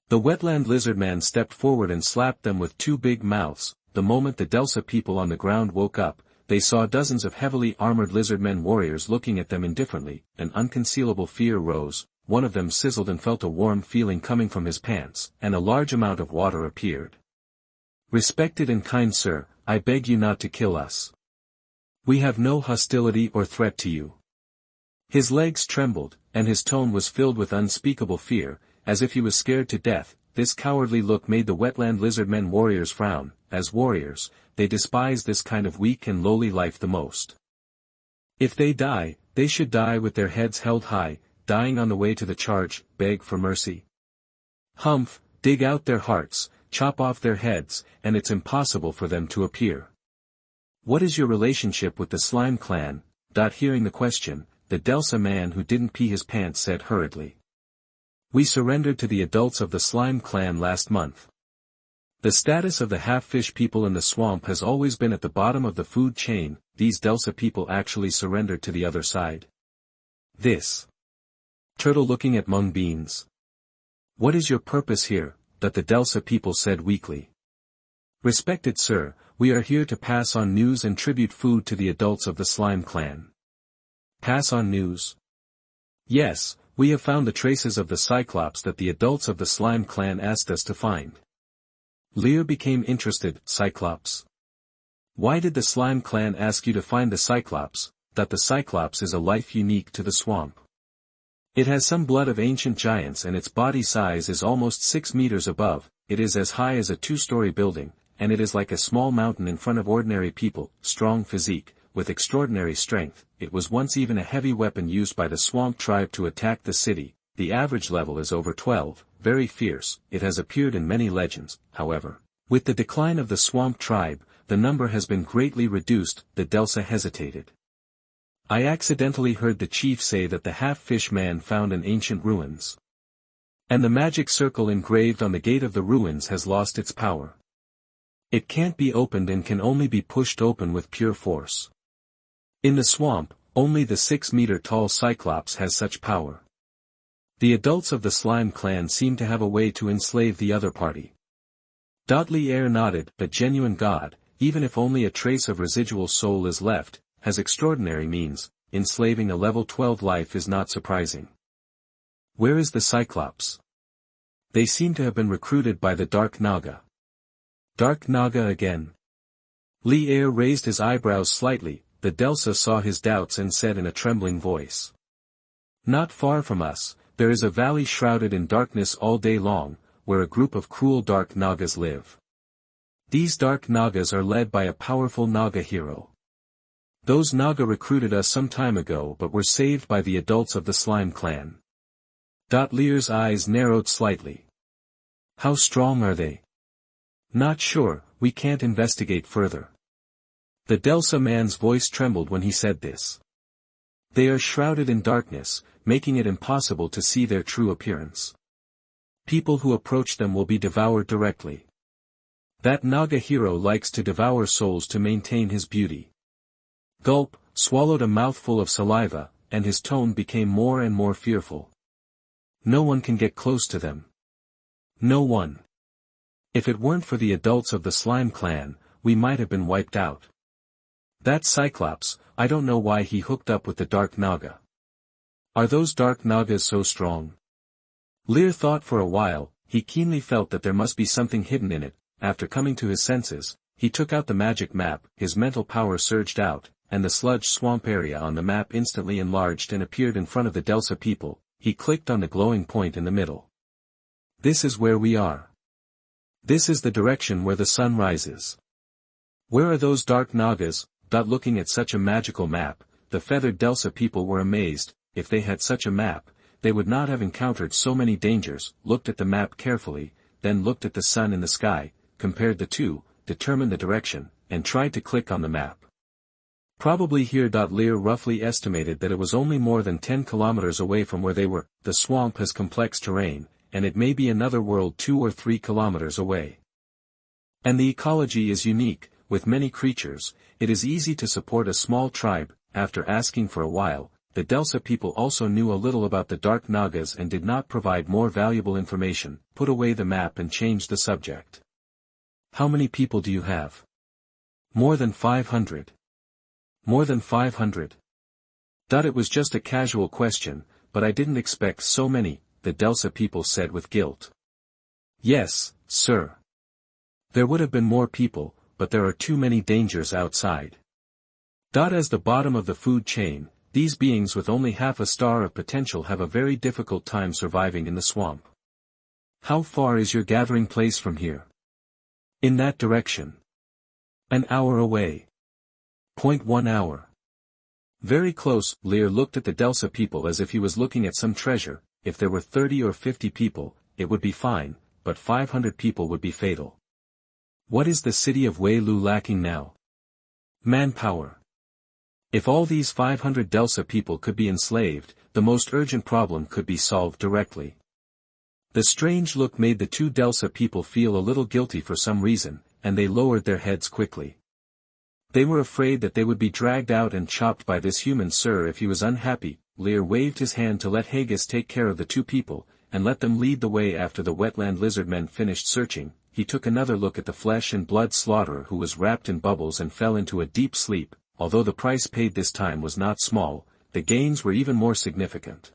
The wetland lizardman stepped forward and slapped them with 2 big mouths. The moment the Delsa people on the ground woke up, they saw dozens of heavily armored lizardmen warriors looking at them indifferently. An unconcealable fear rose. One of them sizzled and felt a warm feeling coming from his pants, and a large amount of water appeared. Respected and kind sir, I beg you not to kill us. We have no hostility or threat to you. His legs trembled, and his tone was filled with unspeakable fear, as if he was scared to death. This cowardly look made the wetland lizardmen warriors frown. As warriors, they despise this kind of weak and lowly life the most. If they die, they should die with their heads held high, dying on the way to the charge. Beg for mercy. Humph, dig out their hearts, chop off their heads, and it's impossible for them to appear. What is your relationship with the slime clan? Hearing the question, the Delsa man who didn't pee his pants said hurriedly. We surrendered to the adults of the slime clan last month. The status of the half-fish people in the swamp has always been at the bottom of the food chain. These Delsa people actually surrendered to the other side. This turtle looking at mung beans. What is your purpose here? That the Delsa people said weakly. Respected sir, we are here to pass on news and tribute food to the adults of the slime clan. Pass on news? Yes, we have found the traces of the Cyclops that the adults of the slime clan asked us to find. Lear became interested. Cyclops? Why did the slime clan ask you to find the Cyclops? That the Cyclops is a life unique to the swamp. It has some blood of ancient giants and its body size is almost 6 meters above, it is as high as a 2-story building, and it is like a small mountain in front of ordinary people, strong physique, with extraordinary strength. It was once even a heavy weapon used by the swamp tribe to attack the city. The average level is over 12, very fierce. It has appeared in many legends, however. With the decline of the swamp tribe, the number has been greatly reduced. The Delsa hesitated. I accidentally heard the chief say that the half-fish man found an ancient ruins. And the magic circle engraved on the gate of the ruins has lost its power. It can't be opened and can only be pushed open with pure force. In the swamp, only the 6-meter-tall Cyclops has such power. The adults of the slime clan seem to have a way to enslave the other party. Lear nodded. A genuine god, even if only a trace of residual soul is left, has extraordinary means. Enslaving a level 12 life is not surprising. Where is the Cyclops? They seem to have been recruited by the Dark Naga. Dark Naga again? Lear raised his eyebrows slightly. The Delsa saw his doubts and said in a trembling voice. Not far from us, there is a valley shrouded in darkness all day long, where a group of cruel Dark Nagas live. These Dark Nagas are led by a powerful Naga hero. Those Naga recruited us some time ago but were saved by the adults of the slime clan. Lear's eyes narrowed slightly. How strong are they? Not sure, we can't investigate further. The Delsa man's voice trembled when he said this. They are shrouded in darkness, making it impossible to see their true appearance. People who approach them will be devoured directly. That Naga hero likes to devour souls to maintain his beauty. Gulp, swallowed a mouthful of saliva, and his tone became more and more fearful. No one can get close to them. No one. If it weren't for the adults of the slime clan, we might have been wiped out. That Cyclops, I don't know why he hooked up with the Dark Naga. Are those Dark Nagas so strong? Lear thought for a while. He keenly felt that there must be something hidden in it. After coming to his senses, he took out the magic map, his mental power surged out, and the sludge swamp area on the map instantly enlarged and appeared in front of the Delsa people. He clicked on the glowing point in the middle. This is where we are. This is the direction where the sun rises. Where are those Dark Nagas? Looking at such a magical map, the feathered Delsa people were amazed. If they had such a map, they would not have encountered so many dangers. Looked at the map carefully, then looked at the sun in the sky, compared the two, determined the direction, and tried to click on the map. Probably here. Lear roughly estimated that it was only more than 10 kilometers away from where they were. The swamp has complex terrain, and it may be another world 2 or 3 kilometers away. And the ecology is unique, with many creatures. It is easy to support a small tribe. After asking for a while, the Delsa people also knew a little about the Dark Nagas and did not provide more valuable information. Put away the map and changed the subject. How many people do you have? More than 500. More than 500. It was just a casual question, but I didn't expect so many, the Delsa people said with guilt. Yes, sir. There would have been more people, but there are too many dangers outside. As the bottom of the food chain, these beings with only half a star of potential have a very difficult time surviving in the swamp. How far is your gathering place from here? In that direction. An hour away. 1 hour. Very close. Lear looked at the Delsa people as if he was looking at some treasure. If there were 30 or 50 people, it would be fine, but 500 people would be fatal. What is the city of Wei-Lu lacking now? Manpower. If all these 500 Delsa people could be enslaved, the most urgent problem could be solved directly. The strange look made the two Delsa people feel a little guilty for some reason, and they lowered their heads quickly. They were afraid that they would be dragged out and chopped by this human sir if he was unhappy. Lear waved his hand to let Haggis take care of the two people, and let them lead the way. After the wetland lizardmen finished searching, he took another look at the flesh and blood slaughterer who was wrapped in bubbles and fell into a deep sleep. Although the price paid this time was not small, the gains were even more significant.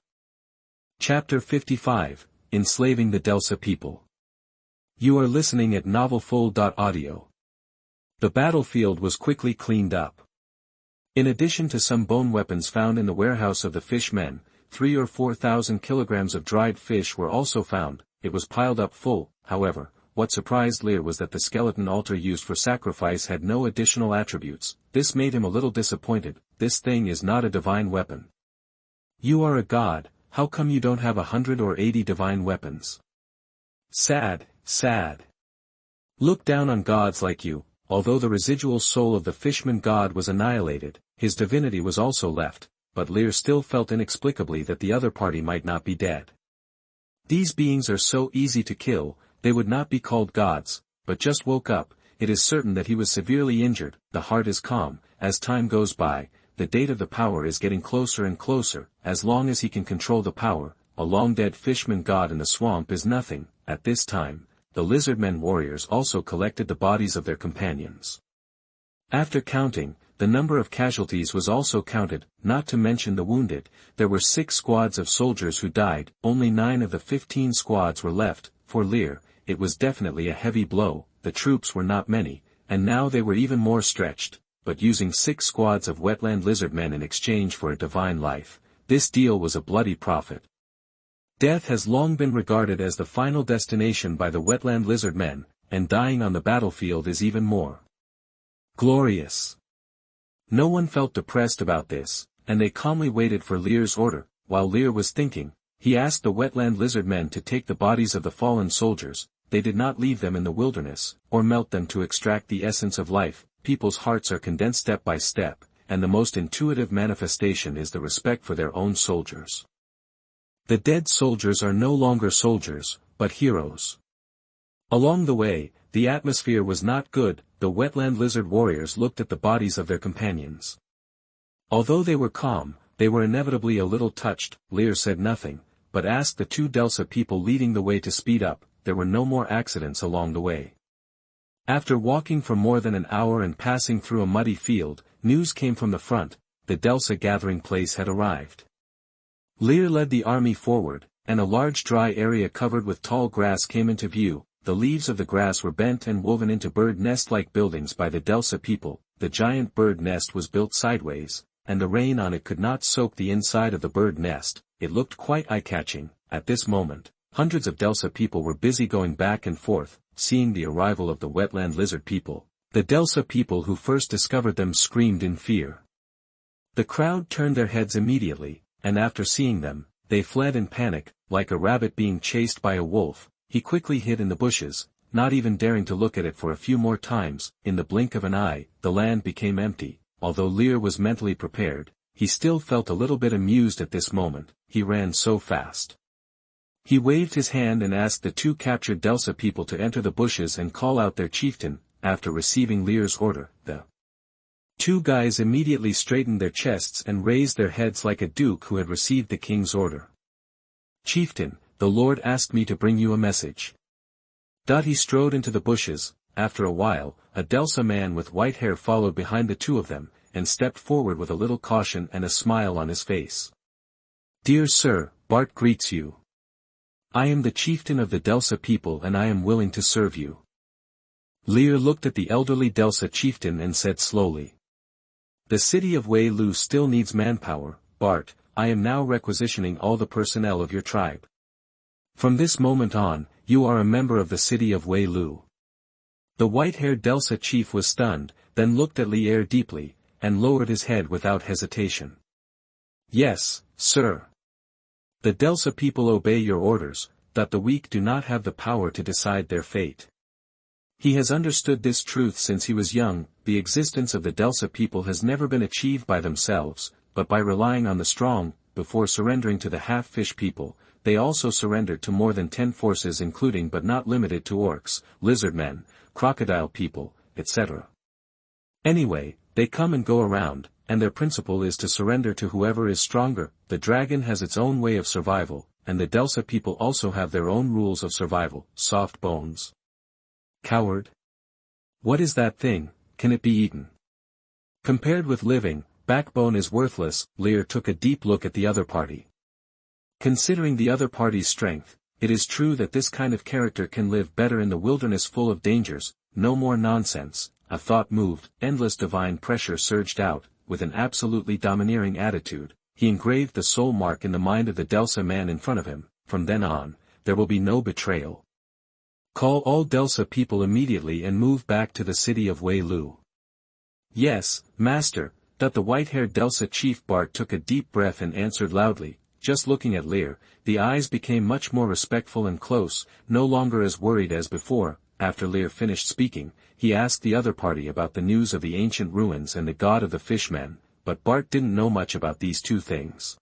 Chapter 55, Enslaving the Delsa People. You are listening at novelfull.audio. The battlefield was quickly cleaned up. In addition to some bone weapons found in the warehouse of the fishmen, 3,000 or 4,000 kilograms of dried fish were also found. It was piled up full. However, what surprised Lear was that the skeleton altar used for sacrifice had no additional attributes. This made him a little disappointed. This thing is not a divine weapon. You are a god, how come you don't have 100 or 80 divine weapons? Sad, sad. Look down on gods like you. Although the residual soul of the fishman god was annihilated, his divinity was also left, but Lear still felt inexplicably that the other party might not be dead. These beings are so easy to kill, they would not be called gods, but just woke up. It is certain that he was severely injured. The heart is calm. As time goes by, the date of the power is getting closer and closer. As long as he can control the power, a long-dead fishman god in the swamp is nothing. At this time, the lizardmen warriors also collected the bodies of their companions. After counting, the number of casualties was also counted, not to mention the wounded. There were 6 squads of soldiers who died. Only 9 of the 15 squads were left. For Lear, it was definitely a heavy blow. The troops were not many, and now they were even more stretched, but using 6 squads of wetland lizardmen in exchange for a divine life, this deal was a bloody profit. Death has long been regarded as the final destination by the wetland lizardmen, and dying on the battlefield is even more glorious. No one felt depressed about this, and they calmly waited for Lear's order. While Lear was thinking, he asked the wetland lizardmen to take the bodies of the fallen soldiers. They did not leave them in the wilderness, or melt them to extract the essence of life. People's hearts are condensed step by step, and the most intuitive manifestation is the respect for their own soldiers. The dead soldiers are no longer soldiers, but heroes. Along the way, the atmosphere was not good. The wetland lizard warriors looked at the bodies of their companions. Although they were calm, they were inevitably a little touched. Lear said nothing, but asked the 2 Delsa people leading the way to speed up. There were no more accidents along the way. After walking for more than an hour and passing through a muddy field, news came from the front. The Delsa gathering place had arrived. Lear led the army forward, and a large dry area covered with tall grass came into view. The leaves of the grass were bent and woven into bird nest-like buildings by the Delsa people. The giant bird nest was built sideways, and the rain on it could not soak the inside of the bird nest. It looked quite eye-catching. At this moment, hundreds of Delsa people were busy going back and forth, seeing the arrival of the wetland lizard people. The Delsa people who first discovered them screamed in fear. The crowd turned their heads immediately, and after seeing them, they fled in panic, like a rabbit being chased by a wolf. He quickly hid in the bushes, not even daring to look at it for a few more times. In the blink of an eye, the land became empty. Although Lear was mentally prepared, he still felt a little bit amused at this moment. He ran so fast. He waved his hand and asked the 2 captured Delsa people to enter the bushes and call out their chieftain. After receiving Lear's order, the 2 guys immediately straightened their chests and raised their heads like a duke who had received the king's order. Chieftain, the Lord asked me to bring you a message. He strode into the bushes. After a while, a Delsa man with white hair followed behind the 2 of them, and stepped forward with a little caution and a smile on his face. Dear sir, Bart greets you. I am the chieftain of the Delsa people and I am willing to serve you. Lear looked at the elderly Delsa chieftain and said slowly. The city of Wei Lu still needs manpower, Bart. I am now requisitioning all the personnel of your tribe. From this moment on, you are a member of the city of Wei Lu. The white-haired Delsa chief was stunned, then looked at Lear deeply, and lowered his head without hesitation. Yes, sir. The Delsa people obey your orders, that the weak do not have the power to decide their fate. He has understood this truth since he was young. The existence of the Delsa people has never been achieved by themselves, but by relying on the strong. Before surrendering to the half-fish people, they also surrendered to more than 10 forces including but not limited to orcs, lizardmen, crocodile people, etc. Anyway, they come and go around, and their principle is to surrender to whoever is stronger. The dragon has its own way of survival, and the Delsa people also have their own rules of survival. Soft bones. Coward. What is that thing? Can it be eaten? Compared with living, backbone is worthless. Lear took a deep look at the other party. Considering the other party's strength, it is true that this kind of character can live better in the wilderness full of dangers. No more nonsense. A thought moved, endless divine pressure surged out. With an absolutely domineering attitude, he engraved the soul mark in the mind of the Delsa man in front of him. From then on, there will be no betrayal. Call all Delsa people immediately and move back to the city of Wei Lu. Yes, master. The white-haired Delsa chief Bart took a deep breath and answered loudly. Just looking at Lear, the eyes became much more respectful and close, no longer as worried as before. After Lear finished speaking, he asked the other party about the news of the ancient ruins and the god of the fishmen, but Bart didn't know much about these two things.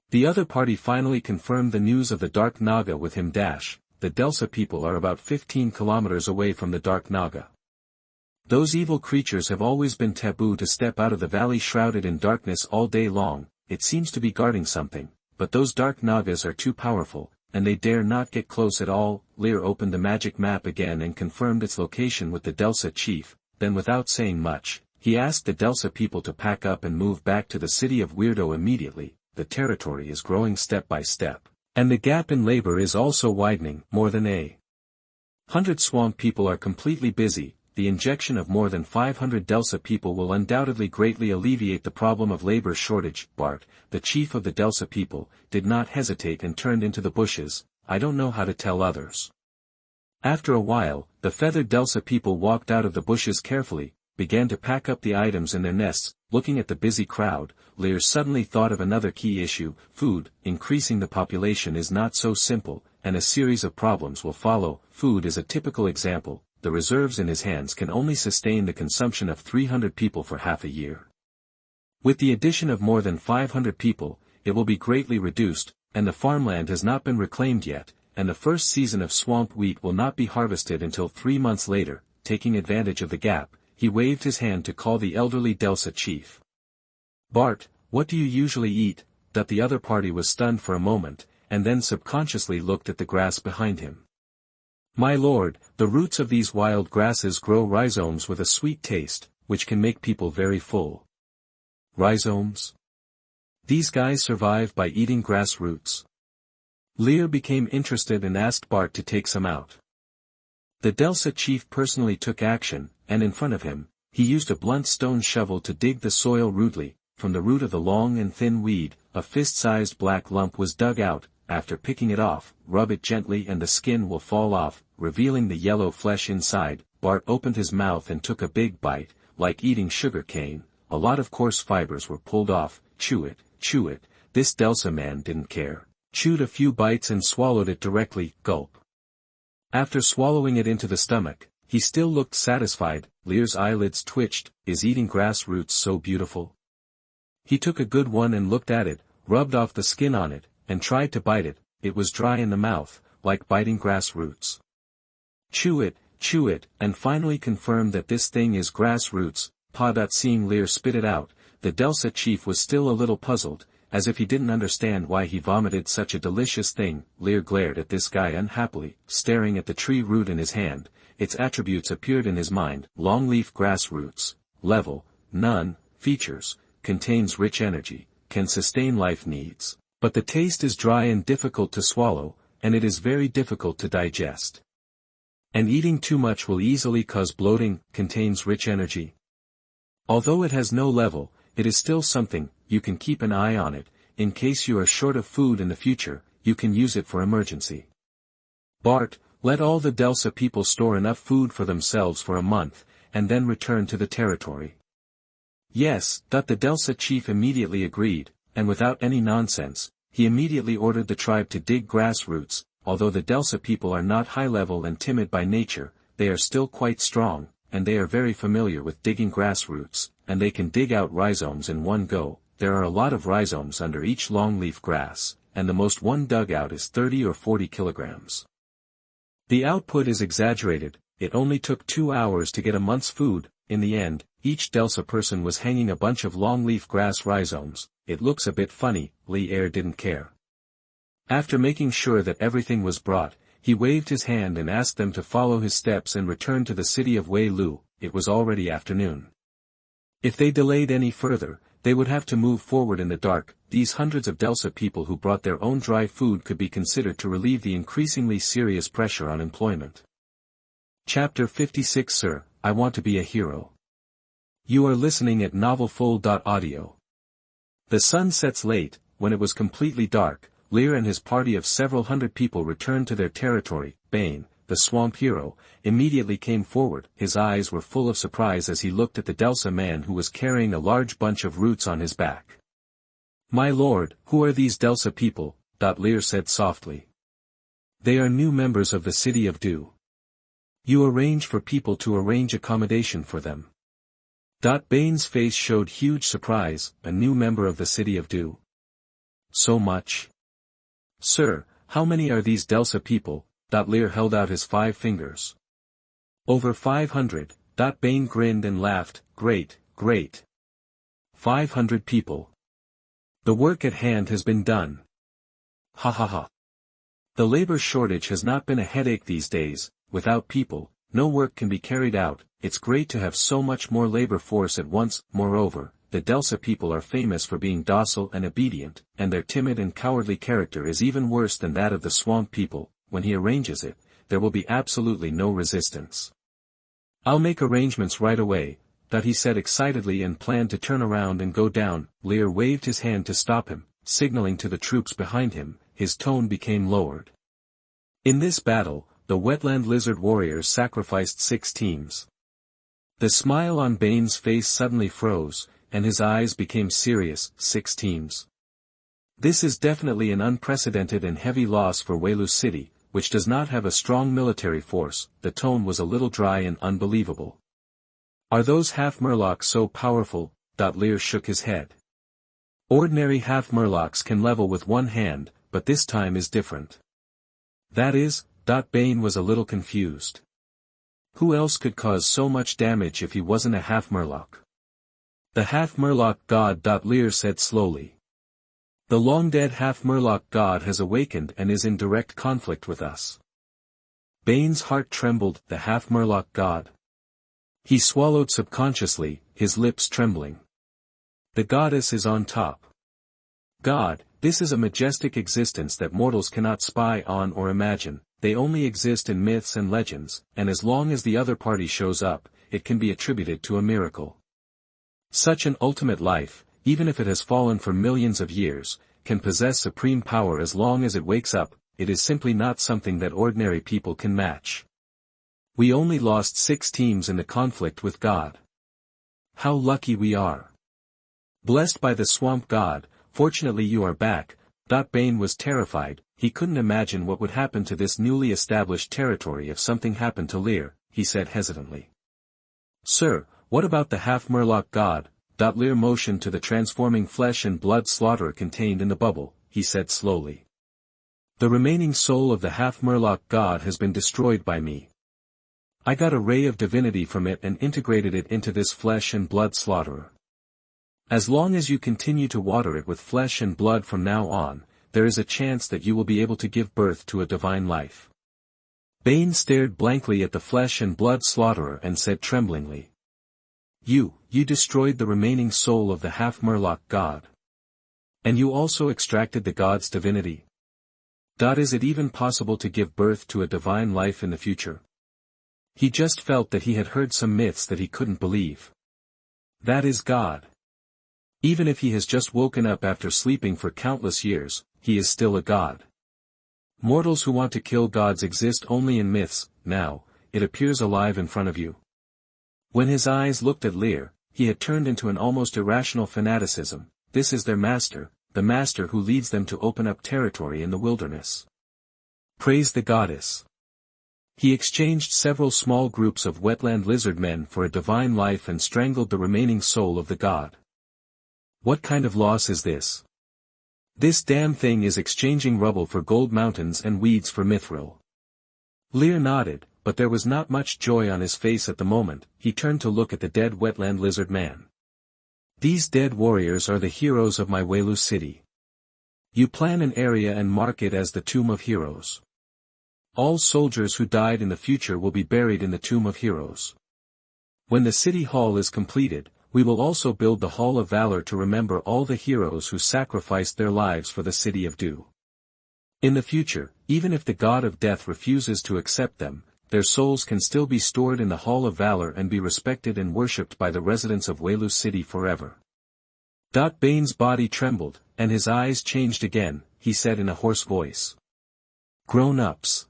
The other party finally confirmed the news of the Dark Naga with him. The Delsa people are about 15 kilometers away from the Dark Naga. Those evil creatures have always been taboo to step out of the valley shrouded in darkness all day long. It seems to be guarding something, but those Dark Nagas are too powerful, and they dare not get close at all. Lear opened the magic map again and confirmed its location with the Delsa chief. Then without saying much, he asked the Delsa people to pack up and move back to the city of Weirdo immediately. The territory is growing step by step, and the gap in labor is also widening. More than 100 swamp people are completely busy. The injection of more than 500 Delsa people will undoubtedly greatly alleviate the problem of labor shortage. Bart, the chief of the Delsa people, did not hesitate and turned into the bushes. I don't know how to tell others. After a while, the feathered Delsa people walked out of the bushes carefully, began to pack up the items in their nests. Looking at the busy crowd, Lear suddenly thought of another key issue: food. Increasing the population is not so simple, and a series of problems will follow. Food is a typical example. The reserves in his hands can only sustain the consumption of 300 people for half a year. With the addition of more than 500 people, it will be greatly reduced, and the farmland has not been reclaimed yet, and the first season of swamp wheat will not be harvested until 3 months later. Taking advantage of the gap, he waved his hand to call the elderly Delsa chief. Bart, what do you usually eat? The other party was stunned for a moment, and then subconsciously looked at the grass behind him. My lord, the roots of these wild grasses grow rhizomes with a sweet taste, which can make people very full. Rhizomes? These guys survive by eating grass roots. Lear became interested and asked Bart to take some out. The Delsa chief personally took action, and in front of him, he used a blunt stone shovel to dig the soil rudely. From the root of the long and thin weed, a fist-sized black lump was dug out. After picking it off, rub it gently and the skin will fall off, revealing the yellow flesh inside. Bart opened his mouth and took a big bite. Like eating sugar cane, a lot of coarse fibers were pulled off. Chew it, chew it. This Delsa man didn't care. Chewed a few bites and swallowed it directly. Gulp. After swallowing it into the stomach, he still looked satisfied. Lear's eyelids twitched. Is eating grass roots so beautiful? He took a good one and looked at it, rubbed off the skin on it, and tried to bite it. It was dry in the mouth, like biting grass roots. Chew it, and finally confirmed that this thing is grass roots. Seeing Lear spit it out, the Delsa chief was still a little puzzled, as if he didn't understand why he vomited such a delicious thing. Lear glared at this guy unhappily, staring at the tree root in his hand. Its attributes appeared in his mind. Longleaf grass roots. Level, none. Features, contains rich energy, can sustain life needs. But the taste is dry and difficult to swallow, and it is very difficult to digest. And eating too much will easily cause bloating. Contains rich energy. Although it has no level, it is still something. You can keep an eye on it. In case you are short of food in the future, you can use it for emergency. Bart, let all the Delsa people store enough food for themselves for a month, and then return to the territory. Yes, the Delsa chief immediately agreed, and without any nonsense, he immediately ordered the tribe to dig grass roots. Although the Delsa people are not high-level and timid by nature, they are still quite strong, and they are very familiar with digging grass roots, and they can dig out rhizomes in one go. There are a lot of rhizomes under each longleaf grass, and the most one dug out is 30 or 40 kilograms. The output is exaggerated. It only took 2 hours to get a month's food. In the end, each Delsa person was hanging a bunch of long-leaf grass rhizomes. It looks a bit funny. Lear didn't care. After making sure that everything was brought, he waved his hand and asked them to follow his steps and return to the city of Wei Lu. It was already afternoon. If they delayed any further, they would have to move forward in the dark. These hundreds of Delsa people who brought their own dry food could be considered to relieve the increasingly serious pressure on employment. Chapter 56 Sir, I want to be a hero. You are listening at novelfull.audio. The sun sets late. When it was completely dark, Lear and his party of several hundred people returned to their territory. Bane, the swamp hero, immediately came forward. His eyes were full of surprise as he looked at the Delsa man who was carrying a large bunch of roots on his back. My lord, who are these Delsa people? Lear said softly. They are new members of the city of Du. You arrange for people to arrange accommodation for them. Bane's face showed huge surprise. A new member of the city of Du. So much? Sir, how many are these Delsa people? Lear held out his 5 fingers. Over 500. Bane grinned and laughed. Great, great. 500 people. The work at hand has been done. Ha ha ha. The labor shortage has not been a headache these days. Without people, no work can be carried out. It's great to have so much more labor force at once. Moreover, the Delsa people are famous for being docile and obedient, and their timid and cowardly character is even worse than that of the swamp people. When he arranges it, there will be absolutely no resistance. I'll make arrangements right away, he said excitedly and planned to turn around and go down. Lear waved his hand to stop him, signaling to the troops behind him. His tone became lowered. In this battle, the wetland lizard warriors sacrificed 6 teams. The smile on Bane's face suddenly froze, and his eyes became serious. 6 teams. This is definitely an unprecedented and heavy loss for Wei Lu City, which does not have a strong military force. The tone was a little dry and unbelievable. Are those half-murlocs so powerful? Lear shook his head. Ordinary half-murlocs can level with one hand, but this time is different. That is? Bane was a little confused. Who else could cause so much damage if he wasn't a half-murloc? The half-murloc god. Lear said slowly. The long-dead half-murloc god has awakened and is in direct conflict with us. Bane's heart trembled. The half-murloc god. He swallowed subconsciously, his lips trembling. The goddess is on top. God, this is a majestic existence that mortals cannot spy on or imagine. They only exist in myths and legends, and as long as the other party shows up, it can be attributed to a miracle. Such an ultimate life, even if it has fallen for millions of years, can possess supreme power as long as it wakes up. It is simply not something that ordinary people can match. We only lost 6 teams in the conflict with God. How lucky we are. Blessed by the swamp god, fortunately you are back. Bane was terrified. He couldn't imagine what would happen to this newly established territory if something happened to Lear. He said hesitantly. Sir, what about the half-murloc god? Lear motioned to the transforming flesh and blood slaughterer contained in the bubble. He said slowly. The remaining soul of the half-murloc god has been destroyed by me. I got a ray of divinity from it and integrated it into this flesh and blood slaughterer. As long as you continue to water it with flesh and blood from now on, there is a chance that you will be able to give birth to a divine life. Bane stared blankly at the flesh and blood slaughterer and said tremblingly. You destroyed the remaining soul of the half-murloc god. And you also extracted the god's divinity. Is it even possible to give birth to a divine life in the future? He just felt that he had heard some myths that he couldn't believe. That is God. Even if he has just woken up after sleeping for countless years, he is still a god. Mortals who want to kill gods exist only in myths. Now, it appears alive in front of you. When his eyes looked at Lear, he had turned into an almost irrational fanaticism. This is their master, the master who leads them to open up territory in the wilderness. Praise the goddess. He exchanged several small groups of wetland lizardmen for a divine life and strangled the remaining soul of the god. What kind of loss is this? This damn thing is exchanging rubble for gold mountains and weeds for mithril. Lear nodded, but there was not much joy on his face at the moment. He turned to look at the dead wetland lizard man. These dead warriors are the heroes of my Welu city. You plan an area and mark it as the Tomb of Heroes. All soldiers who died in the future will be buried in the Tomb of Heroes. When the city hall is completed, we will also build the Hall of Valor to remember all the heroes who sacrificed their lives for the City of Dew. In the future, even if the God of Death refuses to accept them, their souls can still be stored in the Hall of Valor and be respected and worshipped by the residents of Welu City forever. Bane's body trembled, and his eyes changed again. He said in a hoarse voice. Grown-ups.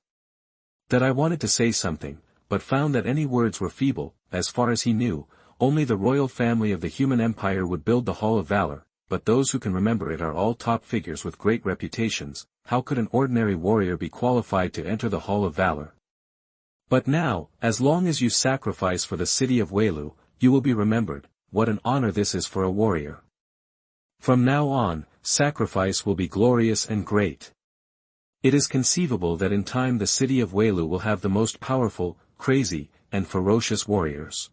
That I wanted to say something, but found that any words were feeble. As far as he knew, only the royal family of the human empire would build the Hall of Valor, but those who can remember it are all top figures with great reputations. How could an ordinary warrior be qualified to enter the Hall of Valor? But now, as long as you sacrifice for the city of Welu, you will be remembered. What an honor this is for a warrior. From now on, sacrifice will be glorious and great. It is conceivable that in time the city of Welu will have the most powerful, crazy, and ferocious warriors.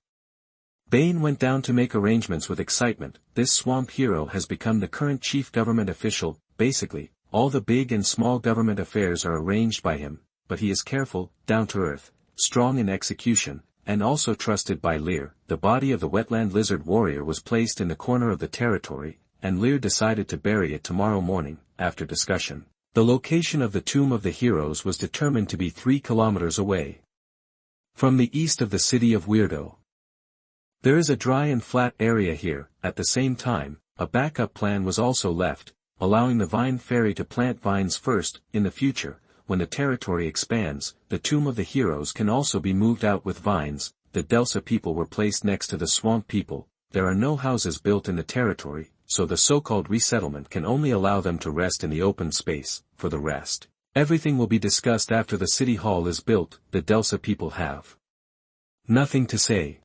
Bane went down to make arrangements with excitement. This swamp hero has become the current chief government official. Basically, all the big and small government affairs are arranged by him, but he is careful, down-to-earth, strong in execution, and also trusted by Lear. The body of the wetland lizard warrior was placed in the corner of the territory, and Lear decided to bury it tomorrow morning. After discussion, the location of the Tomb of the Heroes was determined to be 3 kilometers away from the east of the city of Weirdo. There is a dry and flat area here. At the same time, a backup plan was also left, allowing the vine fairy to plant vines first. In the future, when the territory expands, the Tomb of the Heroes can also be moved out with vines. The Delsa people were placed next to the swamp people. There are no houses built in the territory, so the so-called resettlement can only allow them to rest in the open space. For the rest, everything will be discussed after the city hall is built. The Delsa people have nothing to say.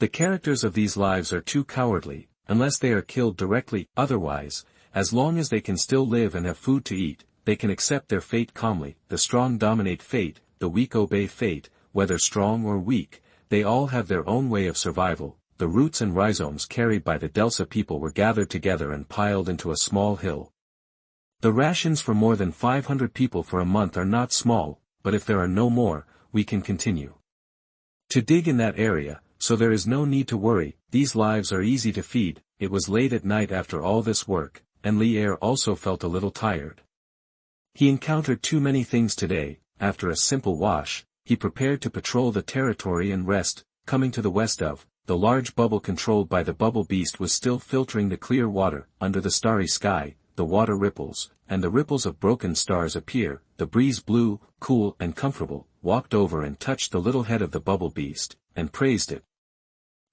The characters of these lives are too cowardly, unless they are killed directly. Otherwise, as long as they can still live and have food to eat, they can accept their fate calmly. The strong dominate fate, the weak obey fate. Whether strong or weak, they all have their own way of survival. The roots and rhizomes carried by the Delsa people were gathered together and piled into a small hill. The rations for more than 500 people for a month are not small, but if there are no more, we can continue to dig in that area, so there is no need to worry. These lives are easy to feed. It was late at night after all this work, and Lear also felt a little tired. He encountered too many things today. After a simple wash, he prepared to patrol the territory and rest. Coming to the west of, the large bubble controlled by the bubble beast was still filtering the clear water. Under the starry sky, the water ripples, and the ripples of broken stars appear. The breeze blew, cool and comfortable, walked over and touched the little head of the bubble beast, and praised it,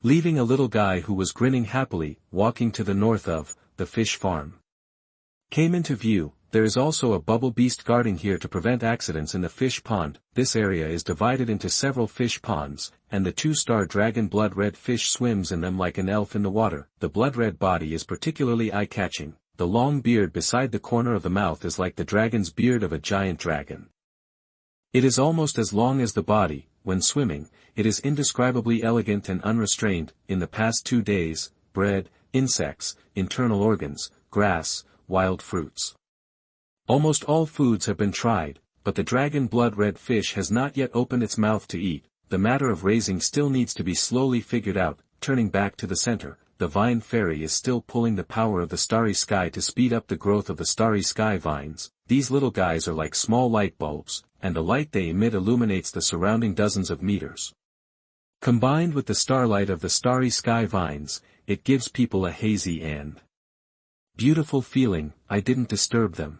leaving a little guy who was grinning happily. Walking to the north of, the fish farm came into view. There is also a bubble beast guarding here to prevent accidents in the fish pond. This area is divided into several fish ponds, and the 2-star dragon blood-red fish swims in them like an elf in the water. The blood-red body is particularly eye-catching. The long beard beside the corner of the mouth is like the dragon's beard of a giant dragon. It is almost as long as the body. When swimming, it is indescribably elegant and unrestrained. In the past 2 days, bread, insects, internal organs, grass, wild fruits. Almost all foods have been tried, but the dragon blood-red fish has not yet opened its mouth to eat. The matter of raising still needs to be slowly figured out. Turning back to the center, the vine fairy is still pulling the power of the starry sky to speed up the growth of the starry sky vines. These little guys are like small light bulbs, and the light they emit illuminates the surrounding dozens of meters. Combined with the starlight of the starry sky vines, it gives people a hazy and beautiful feeling. I didn't disturb them.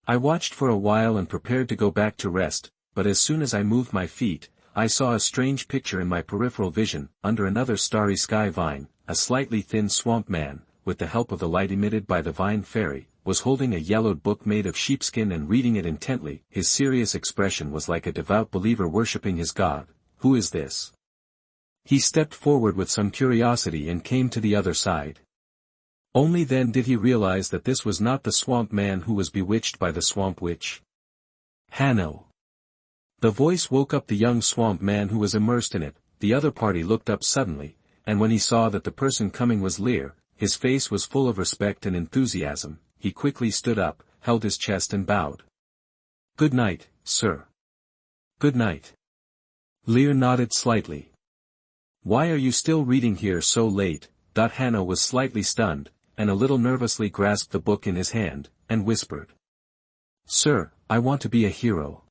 I watched for a while and prepared to go back to rest, but as soon as I moved my feet, I saw a strange picture in my peripheral vision. Under another starry sky vine, a slightly thin swamp man, with the help of the light emitted by the vine fairy, was holding a yellowed book made of sheepskin and reading it intently. His serious expression was like a devout believer worshipping his God. Who is this? He stepped forward with some curiosity and came to the other side. Only then did he realize that this was not the swamp man who was bewitched by the swamp witch. Hanno. The voice woke up the young swamp man who was immersed in it. The other party looked up suddenly, and when he saw that the person coming was Lear, his face was full of respect and enthusiasm. He quickly stood up, held his chest and bowed. "Good night, sir." "Good night." Lear nodded slightly. "Why are you still reading here so late?" Hanno was slightly stunned, and a little nervously grasped the book in his hand, and whispered. "Sir, I want to be a hero."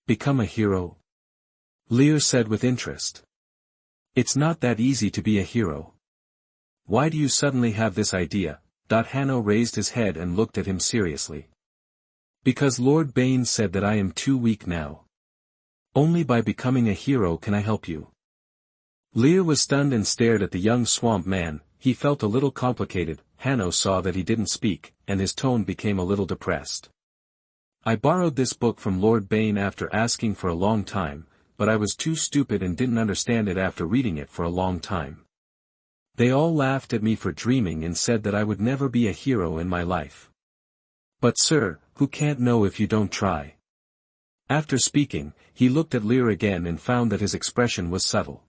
"Become a hero?" Lear said with interest. "It's not that easy to be a hero. Why do you suddenly have this idea?" Hanno raised his head and looked at him seriously. "Because Lord Bane said that I am too weak now. Only by becoming a hero can I help you." Lear was stunned and stared at the young swamp man. He felt a little complicated. Hanno saw that he didn't speak, and his tone became a little depressed. "I borrowed this book from Lord Bane after asking for a long time, but I was too stupid and didn't understand it after reading it for a long time. They all laughed at me for dreaming and said that I would never be a hero in my life. But sir, who can't know if you don't try?" After speaking, he looked at Lear again and found that his expression was subtle.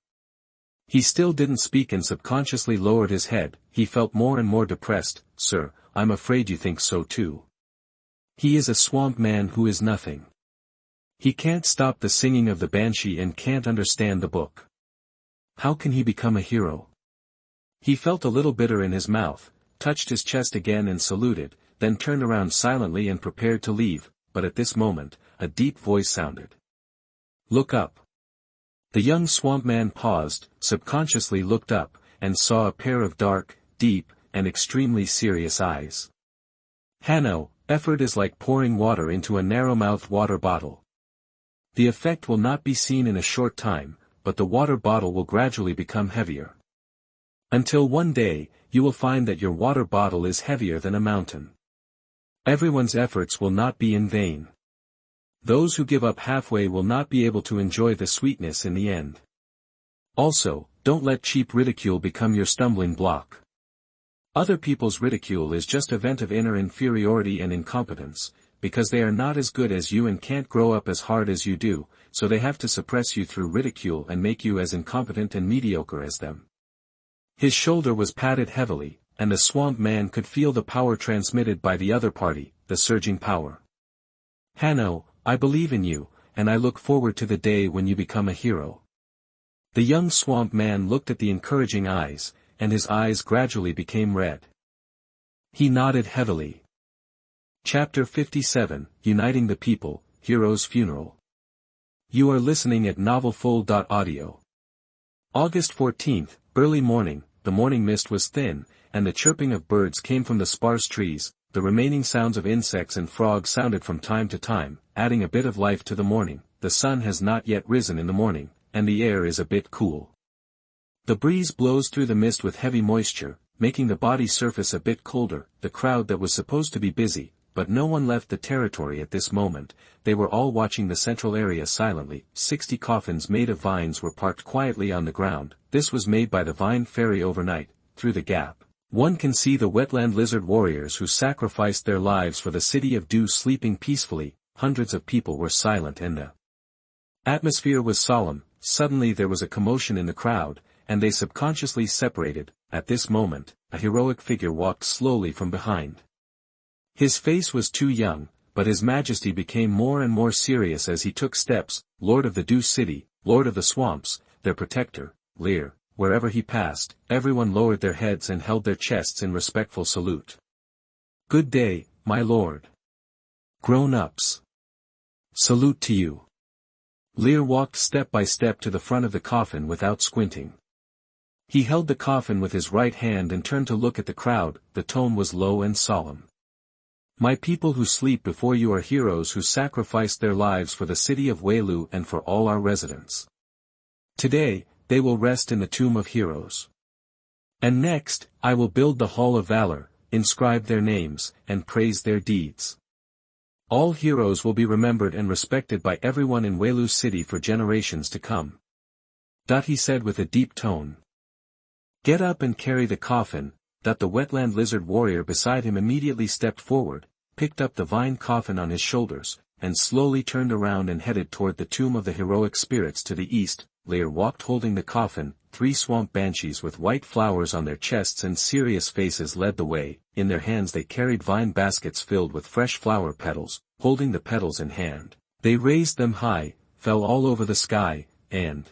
He still didn't speak and subconsciously lowered his head. He felt more and more depressed. "Sir, I'm afraid you think so too. He is a swamp man who is nothing. He can't stop the singing of the banshee and can't understand the book. How can he become a hero?" He felt a little bitter in his mouth, touched his chest again and saluted, then turned around silently and prepared to leave, but at this moment, a deep voice sounded. "Look up." The young swamp man paused, subconsciously looked up, and saw a pair of dark, deep, and extremely serious eyes. "Hanno, effort is like pouring water into a narrow-mouthed water bottle. The effect will not be seen in a short time, but the water bottle will gradually become heavier. Until one day, you will find that your water bottle is heavier than a mountain. Everyone's efforts will not be in vain. Those who give up halfway will not be able to enjoy the sweetness in the end. Also, don't let cheap ridicule become your stumbling block. Other people's ridicule is just a vent of inner inferiority and incompetence, because they are not as good as you and can't grow up as hard as you do, so they have to suppress you through ridicule and make you as incompetent and mediocre as them." His shoulder was patted heavily, and the swamp man could feel the power transmitted by the other party, the surging power. "Hanno, I believe in you, and I look forward to the day when you become a hero." The young swamp man looked at the encouraging eyes, and his eyes gradually became red. He nodded heavily. Chapter 57, Uniting the People, Hero's Funeral. You are listening at novelfull.audio. August 14th, early morning. The morning mist was thin, and the chirping of birds came from the sparse trees. The remaining sounds of insects and frogs sounded from time to time, adding a bit of life to the morning. The sun has not yet risen in the morning, and the air is a bit cool. The breeze blows through the mist with heavy moisture, making the body surface a bit colder. The crowd that was supposed to be busy, but no one left the territory at this moment. They were all watching the central area silently. 60 coffins made of vines were parked quietly on the ground. This was made by the vine fairy overnight. Through the gap, one can see the wetland lizard warriors who sacrificed their lives for the city of Dew sleeping peacefully. Hundreds of people were silent and the atmosphere was solemn. Suddenly there was a commotion in the crowd, and they subconsciously separated. At this moment, a heroic figure walked slowly from behind. His face was too young, but his majesty became more and more serious as he took steps. Lord of the Dew City, Lord of the Swamps, their protector, Lear. Wherever he passed, everyone lowered their heads and held their chests in respectful salute. "Good day, my lord. Grown-ups. Salute to you." Lear walked step by step to the front of the coffin without squinting. He held the coffin with his right hand and turned to look at the crowd. The tone was low and solemn. "My people who sleep before you are heroes who sacrificed their lives for the city of Welu and for all our residents. Today, they will rest in the tomb of heroes. And next, I will build the Hall of Valor, inscribe their names, and praise their deeds. All heroes will be remembered and respected by everyone in Welu City for generations to come." He said with a deep tone. "Get up and carry the coffin." The wetland lizard warrior beside him immediately stepped forward, picked up the vine coffin on his shoulders, and slowly turned around and headed toward the tomb of the heroic spirits to the east. Lear walked holding the coffin. 3 swamp banshees with white flowers on their chests and serious faces led the way. In their hands they carried vine baskets filled with fresh flower petals. Holding the petals in hand, they raised them high, fell all over the sky, and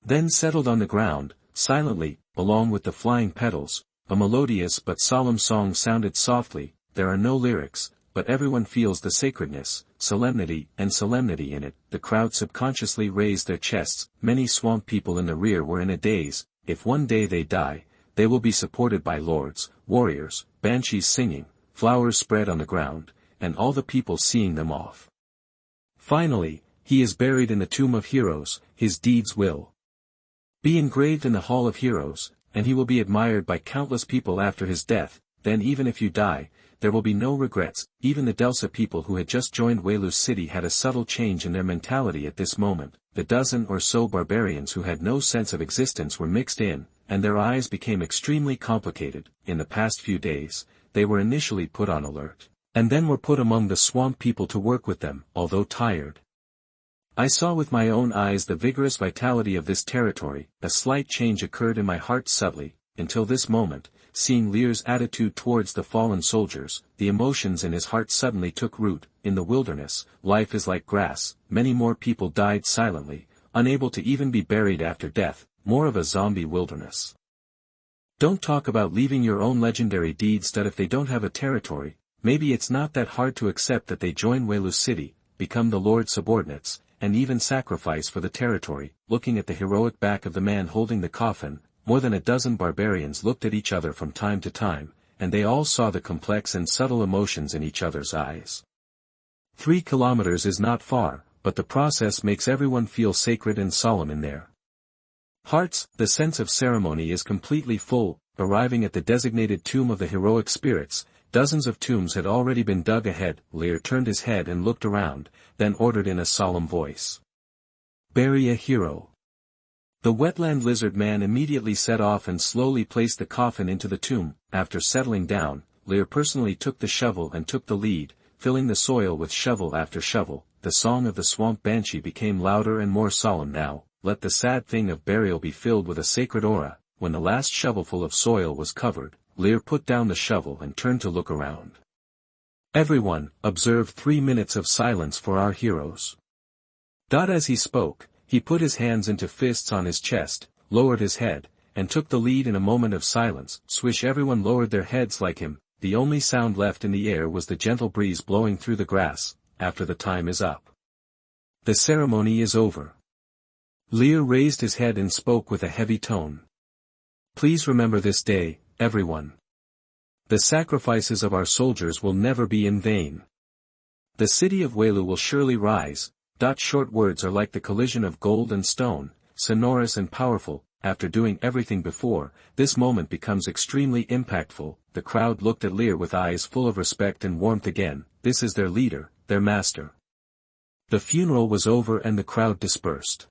then settled on the ground, silently. Along with the flying petals, a melodious but solemn song sounded softly. There are no lyrics, but everyone feels the sacredness, solemnity in it. The crowd subconsciously raised their chests. Many swamp people in the rear were in a daze. If one day they die, they will be supported by lords, warriors, banshees singing, flowers spread on the ground, and all the people seeing them off. Finally, he is buried in the tomb of heroes. His deeds will be engraved in the Hall of Heroes, and he will be admired by countless people after his death. Then even if you die, there will be no regrets. Even the Delsa people who had just joined Waylu's city had a subtle change in their mentality at this moment. The dozen or so barbarians who had no sense of existence were mixed in, and their eyes became extremely complicated. In the past few days, they were initially put on alert, and then were put among the swamp people to work with them. Although tired, I saw with my own eyes the vigorous vitality of this territory. A slight change occurred in my heart subtly. Until this moment, seeing Lear's attitude towards the fallen soldiers, the emotions in his heart suddenly took root. In the wilderness, life is like grass. Many more people died silently, unable to even be buried after death, more of a zombie wilderness. Don't talk about leaving your own legendary deeds that if they don't have a territory, maybe it's not that hard to accept that they join Waylu's city, become the Lord's subordinates, and even sacrifice for the territory. Looking at the heroic back of the man holding the coffin, more than a dozen barbarians looked at each other from time to time, and they all saw the complex and subtle emotions in each other's eyes. 3 kilometers is not far, but the process makes everyone feel sacred and solemn in their hearts. The sense of ceremony is completely full. Arriving at the designated tomb of the heroic spirits, dozens of tombs had already been dug ahead. Lear turned his head and looked around, then ordered in a solemn voice, "Bury a hero." The wetland lizard man immediately set off and slowly placed the coffin into the tomb. After settling down, Lear personally took the shovel and took the lead, filling the soil with shovel after shovel. The song of the swamp banshee became louder and more solemn now. Let the sad thing of burial be filled with a sacred aura. When the last shovelful of soil was covered, Lear put down the shovel and turned to look around. "Everyone, observe 3 minutes of silence for our heroes." As he spoke, he put his hands into fists on his chest, lowered his head, and took the lead in a moment of silence. Swish! Everyone lowered their heads like him. The only sound left in the air was the gentle breeze blowing through the grass. After the time is up, the ceremony is over. Lear raised his head and spoke with a heavy tone. "Please remember this day, everyone. The sacrifices of our soldiers will never be in vain. The city of Waylu will surely rise." Short words are like the collision of gold and stone, sonorous and powerful. After doing everything before, this moment becomes extremely impactful. The crowd looked at Lear with eyes full of respect and warmth again. This is their leader, their master. The funeral was over and the crowd dispersed.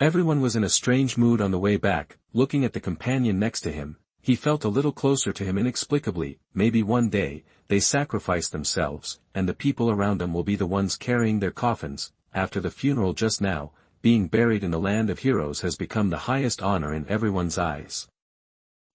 Everyone was in a strange mood on the way back. Looking at the companion next to him, he felt a little closer to him inexplicably. Maybe one day, they sacrifice themselves, and the people around them will be the ones carrying their coffins. After the funeral just now, being buried in the land of heroes has become the highest honor in everyone's eyes.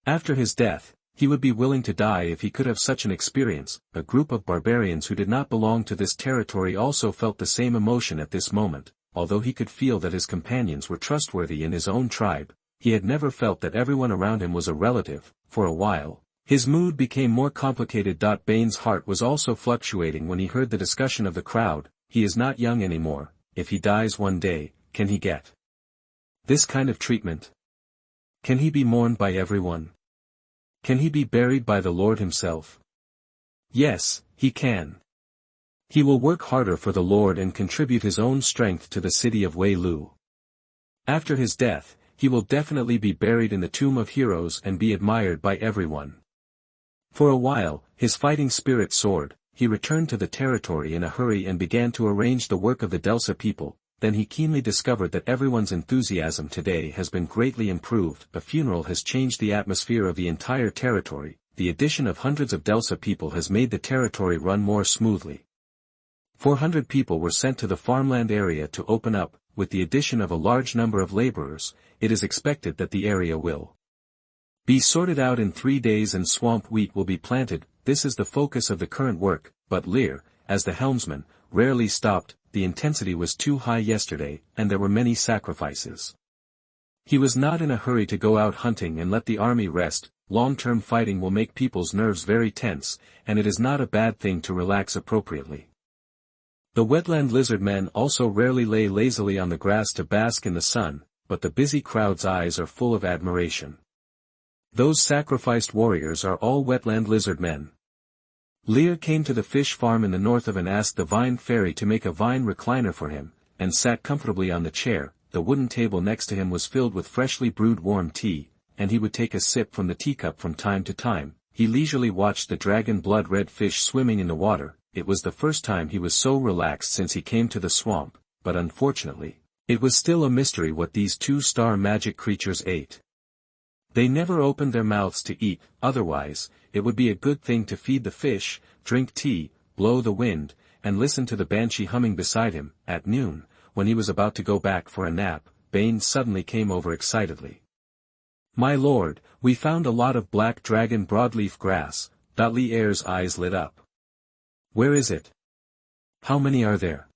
After his death, he would be willing to die if he could have such an experience. A group of barbarians who did not belong to this territory also felt the same emotion at this moment. Although he could feel that his companions were trustworthy in his own tribe, he had never felt that everyone around him was a relative. For a while, his mood became more complicated. Bane's heart was also fluctuating when he heard the discussion of the crowd. He is not young anymore. If he dies one day, can he get this kind of treatment? Can he be mourned by everyone? Can he be buried by the Lord himself? Yes, he can. He will work harder for the Lord and contribute his own strength to the city of Waylu. After his death, he will definitely be buried in the tomb of heroes and be admired by everyone. For a while, his fighting spirit soared. He returned to the territory in a hurry and began to arrange the work of the Delsa people. then he keenly discovered that everyone's enthusiasm today has been greatly improved. A funeral has changed the atmosphere of the entire territory. The addition of hundreds of Delsa people has made the territory run more smoothly. 400 people were sent to the farmland area to open up. With the addition of a large number of laborers, it is expected that the area will be sorted out in 3 days and swamp wheat will be planted. This is the focus of the current work, but Lear, as the helmsman, rarely stopped. The intensity was too high yesterday, and there were many sacrifices. He was not in a hurry to go out hunting and let the army rest. Long-term fighting will make people's nerves very tense, and it is not a bad thing to relax appropriately. The wetland lizardmen also rarely lay lazily on the grass to bask in the sun, but the busy crowd's eyes are full of admiration. Those sacrificed warriors are all wetland lizardmen. Lear came to the fish farm in the north of and asked the vine fairy to make a vine recliner for him, and sat comfortably on the chair. The wooden table next to him was filled with freshly brewed warm tea, and he would take a sip from the teacup from time to time. He leisurely watched the dragon blood-red fish swimming in the water. It was the first time he was so relaxed since he came to the swamp, but unfortunately, it was still a mystery what these two-star magic creatures ate. They never opened their mouths to eat, otherwise, it would be a good thing to feed the fish, drink tea, blow the wind, and listen to the banshee humming beside him. At noon, when he was about to go back for a nap, Bane suddenly came over excitedly. "My lord, we found a lot of black dragon broadleaf grass." Lear's eyes lit up. "Where is it? How many are there?"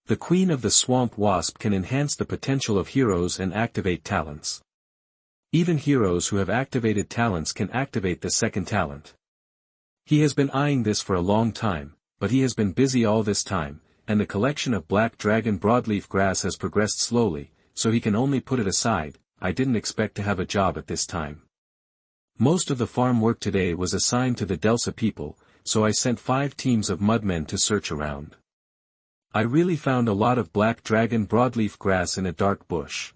The queen of the swamp Wasp can enhance the potential of heroes and activate talents. Even heroes who have activated talents can activate the second talent. He has been eyeing this for a long time, but he has been busy all this time, and the collection of black dragon broadleaf grass has progressed slowly, so he can only put it aside. "I didn't expect to have a job at this time. Most of the farm work today was assigned to the Delsa people, so I sent 5 teams of mudmen to search around. I really found a lot of black dragon broadleaf grass in a dark bush."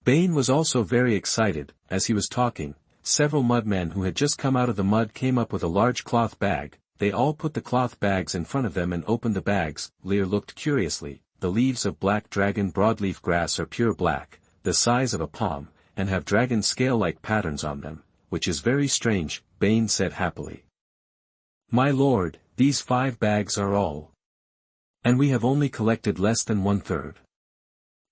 Bane was also very excited. As he was talking, several mudmen who had just come out of the mud came up with a large cloth bag. They all put the cloth bags in front of them and opened the bags. Lear looked curiously. The leaves of black dragon broadleaf grass are pure black, the size of a palm, and have dragon scale-like patterns on them, which is very strange, Bane said happily. "My lord, these 5 bags are all. And we have only collected less than 1/3.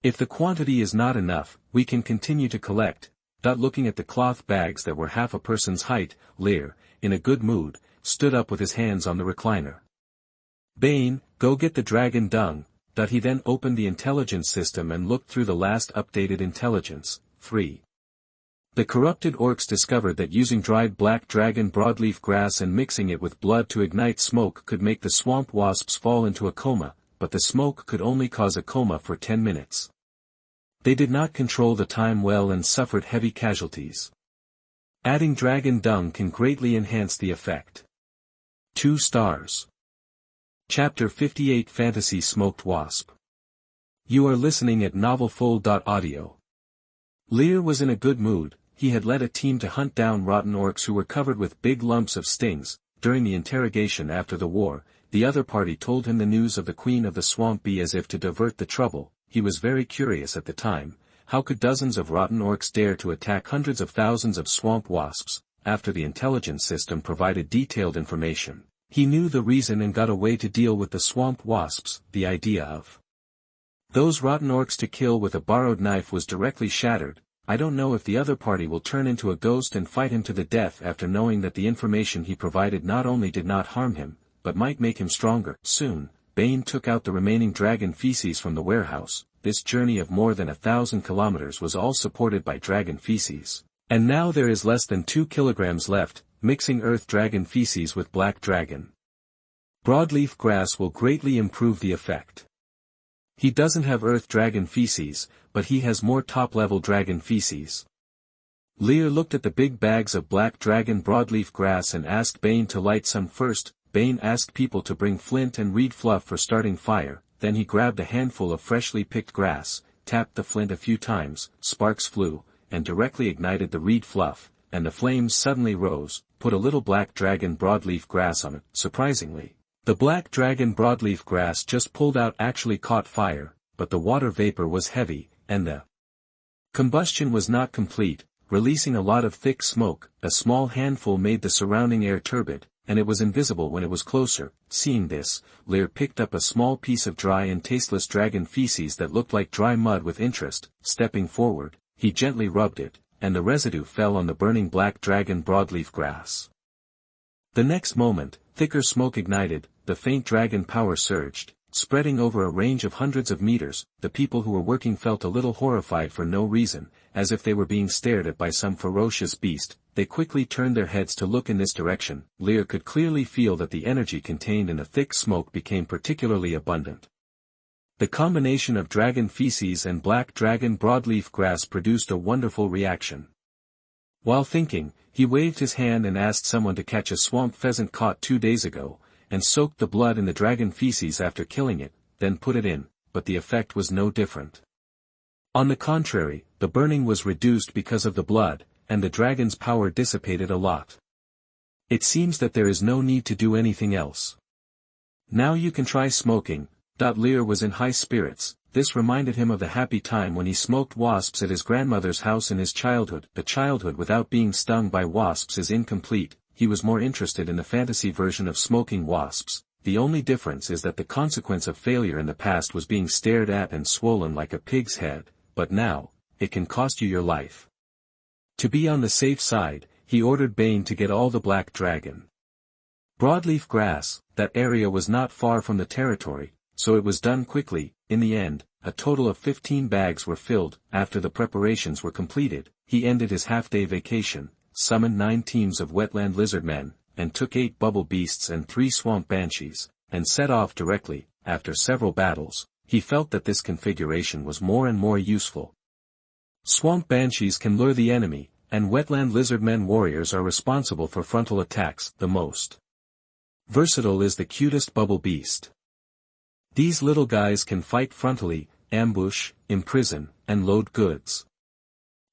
If the quantity is not enough, we can continue to collect." Looking at the cloth bags that were half a person's height, Lear, in a good mood, stood up with his hands on the recliner. "Bane, go get the dragon dung." He then opened the intelligence system and looked through the last updated intelligence. 3. The corrupted orcs discovered that using dried black dragon broadleaf grass and mixing it with blood to ignite smoke could make the swamp wasps fall into a coma, but the smoke could only cause a coma for 10 minutes. They did not control the time well and suffered heavy casualties. Adding dragon dung can greatly enhance the effect. 2 stars. Chapter 58 Fantasy Smoked Wasp. You are listening at novelfull.audio. Lear was in a good mood. He had led a team to hunt down rotten orcs who were covered with big lumps of stings. During the interrogation after the war, the other party told him the news of the queen of the swamp bee as if to divert the trouble. He was very curious at the time. How could dozens of rotten orcs dare to attack hundreds of thousands of swamp wasps? After the intelligence system provided detailed information, he knew the reason and got a way to deal with the swamp wasps. The idea of those rotten orcs to kill with a borrowed knife was directly shattered. I don't know if the other party will turn into a ghost and fight him to the death after knowing that the information he provided not only did not harm him, but might make him stronger. Soon, Bane took out the remaining dragon feces from the warehouse. This journey of more than 1,000 kilometers was all supported by dragon feces. And now there is less than 2 kilograms left. Mixing earth dragon feces with black dragon broadleaf grass will greatly improve the effect. He doesn't have earth dragon feces, but he has more top-level dragon feces. Lear looked at the big bags of black dragon broadleaf grass and asked Bane to light some first. Bane asked people to bring flint and reed fluff for starting fire. Then he grabbed a handful of freshly picked grass, tapped the flint a few times, sparks flew, and directly ignited the reed fluff, and the flames suddenly rose. Put a little black dragon broadleaf grass on it. Surprisingly, the black dragon broadleaf grass just pulled out actually caught fire. but the water vapor was heavy, and the combustion was not complete, releasing a lot of thick smoke. A small handful made the surrounding air turbid, and it was invisible when it was closer. Seeing this, Lear picked up a small piece of dry and tasteless dragon feces that looked like dry mud with interest. Stepping forward, he gently rubbed it, and the residue fell on the burning black dragon broadleaf grass. The next moment, thicker smoke ignited, the faint dragon power surged, spreading over a range of hundreds of meters. The people who were working felt a little horrified for no reason, as if they were being stared at by some ferocious beast. They quickly turned their heads to look in this direction. Lear could clearly feel that the energy contained in the thick smoke became particularly abundant. The combination of dragon feces and black dragon broadleaf grass produced a wonderful reaction. While thinking, he waved his hand and asked someone to catch a swamp pheasant caught 2 days ago, and soaked the blood in the dragon feces after killing it, then put it in, but the effect was no different. On the contrary, the burning was reduced because of the blood, and the dragon's power dissipated a lot. It seems that there is no need to do anything else. Now you can try smoking. Lear was in high spirits. This reminded him of the happy time when he smoked wasps at his grandmother's house in his childhood. The childhood without being stung by wasps is incomplete. He was more interested in the fantasy version of smoking wasps. The only difference is that the consequence of failure in the past was being stared at and swollen like a pig's head, but now, it can cost you your life. To be on the safe side, he ordered Bane to get all the black dragon broadleaf grass. That area was not far from the territory, so it was done quickly. In the end, a total of 15 bags were filled. After the preparations were completed, he ended his half-day vacation, summoned 9 teams of wetland lizardmen, and took 8 bubble beasts and 3 swamp banshees, and set off directly. After several battles, he felt that this configuration was more and more useful. Swamp banshees can lure the enemy, and wetland lizardmen warriors are responsible for frontal attacks. The most versatile is the cutest bubble beast. These little guys can fight frontally, ambush, imprison, and load goods.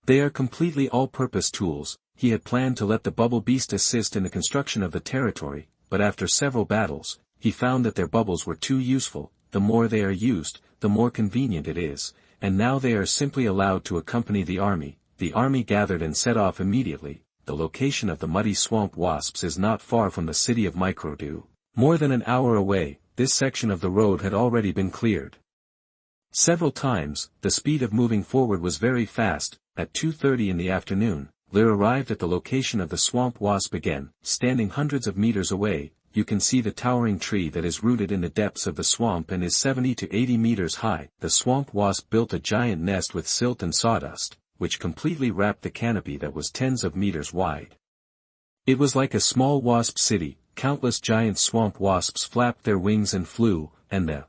They are completely all-purpose tools. He had planned to let the bubble beast assist in the construction of the territory, but after several battles, he found that their bubbles were too useful. The more they are used, the more convenient it is, and now they are simply allowed to accompany the army. The army gathered and set off immediately. The location of the muddy swamp wasps is not far from the city of Microdu. More than an hour away, this section of the road had already been cleared. Several times, the speed of moving forward was very fast. At 2:30 in the afternoon, Lear arrived at the location of the swamp wasp again. Standing hundreds of meters away, you can see the towering tree that is rooted in the depths of the swamp and is 70 to 80 meters high. The swamp wasp built a giant nest with silt and sawdust, which completely wrapped the canopy that was tens of meters wide. It was like a small wasp city. Countless giant swamp wasps flapped their wings and flew, and the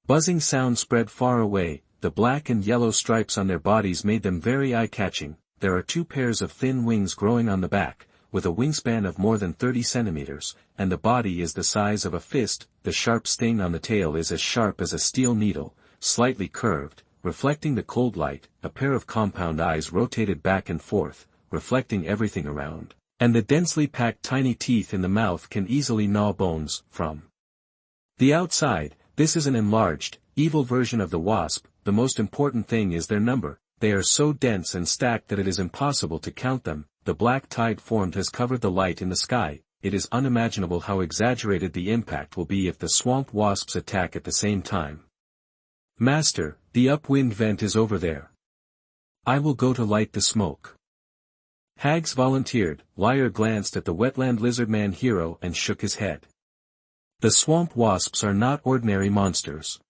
buzzing sound spread far away. The black and yellow stripes on their bodies made them very eye-catching. There are 2 pairs of thin wings growing on the back, with a wingspan of more than 30 centimeters, and the body is the size of a fist. The sharp sting on the tail is as sharp as a steel needle, slightly curved, reflecting the cold light. A pair of compound eyes rotated back and forth, reflecting everything around, and the densely packed tiny teeth in the mouth can easily gnaw bones. From the outside, this is an enlarged, evil version of the wasp. The most important thing is their number. They are so dense and stacked that it is impossible to count them. The black tide formed has covered the light in the sky. It is unimaginable how exaggerated the impact will be if the swamp wasps attack at the same time. Master, the upwind vent is over there. I will go to light the smoke. Hags volunteered. Lear glanced at the wetland lizardman hero and shook his head. The swamp wasps are not ordinary monsters.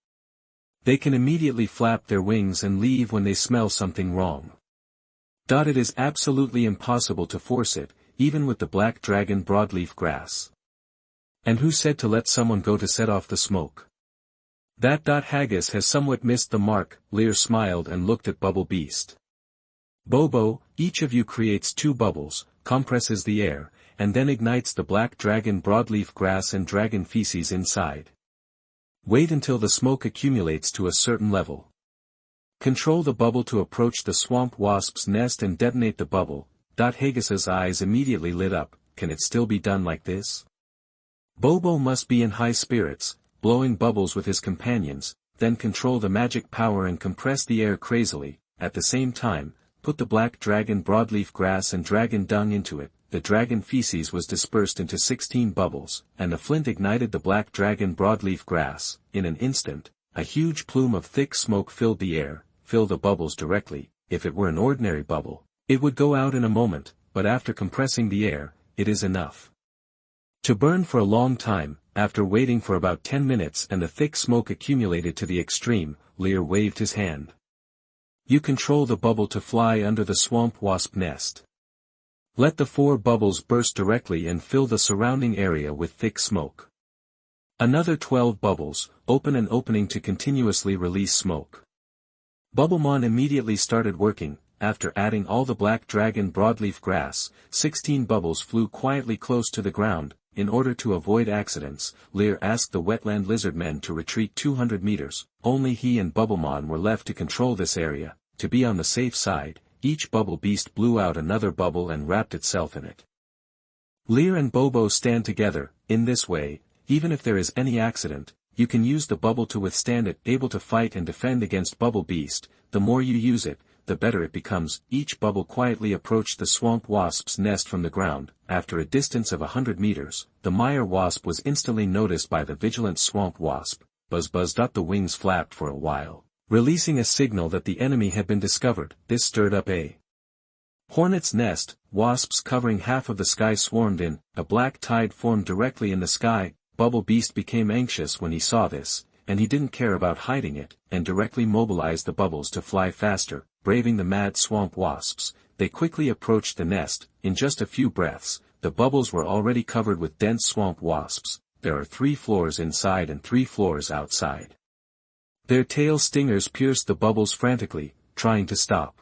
They can immediately flap their wings and leave when they smell something wrong. It is absolutely impossible to force it, even with the black dragon broadleaf grass. And who said to let someone go to set off the smoke? That Haggis has somewhat missed the mark. Lear smiled and looked at Bubble Beast. Bobo, each of you creates 2 bubbles, compresses the air, and then ignites the black dragon broadleaf grass and dragon feces inside. Wait until the smoke accumulates to a certain level. Control the bubble to approach the swamp wasp's nest and detonate the bubble. Haggis's eyes immediately lit up. Can it still be done like this? Bobo must be in high spirits, blowing bubbles with his companions, then control the magic power and compress the air crazily. At the same time, put the black dragon broadleaf grass and dragon dung into it. The dragon feces was dispersed into 16 bubbles, and the flint ignited the black dragon broadleaf grass. In an instant, a huge plume of thick smoke filled the air. Fill the bubbles directly. If it were an ordinary bubble, it would go out in a moment, but after compressing the air, it is enough to burn for a long time. After waiting for about 10 minutes and the thick smoke accumulated to the extreme, Lear waved his hand. You control the bubble to fly under the swamp wasp nest. Let the 4 bubbles burst directly and fill the surrounding area with thick smoke. Another 12 bubbles, open an opening to continuously release smoke. Bubblemon immediately started working. After adding all the black dragon broadleaf grass, 16 bubbles flew quietly close to the ground. In order to avoid accidents, Lear asked the wetland lizardmen to retreat 200 meters. Only he and Bubblemon were left to control this area. To be on the safe side, each bubble beast blew out another bubble and wrapped itself in it. Lear and Bobo stand together. In this way, even if there is any accident, you can use the bubble to withstand it. Able to fight and defend against bubble beast, the more you use it, the better it becomes. Each bubble quietly approached the swamp wasp's nest from the ground. After a distance of 100 meters, the mire wasp was instantly noticed by the vigilant swamp wasp. Buzz buzz. The wings flapped for a while, releasing a signal that the enemy had been discovered. This stirred up a hornet's nest. Wasps covering half of the sky swarmed in. A black tide formed directly in the sky. Bubble Beast became anxious when he saw this, and he didn't care about hiding it, and directly mobilized the bubbles to fly faster. Braving the mad swamp wasps, they quickly approached the nest. In just a few breaths, the bubbles were already covered with dense swamp wasps. There are 3 floors inside and 3 floors outside. Their tail stingers pierced the bubbles frantically, trying to stop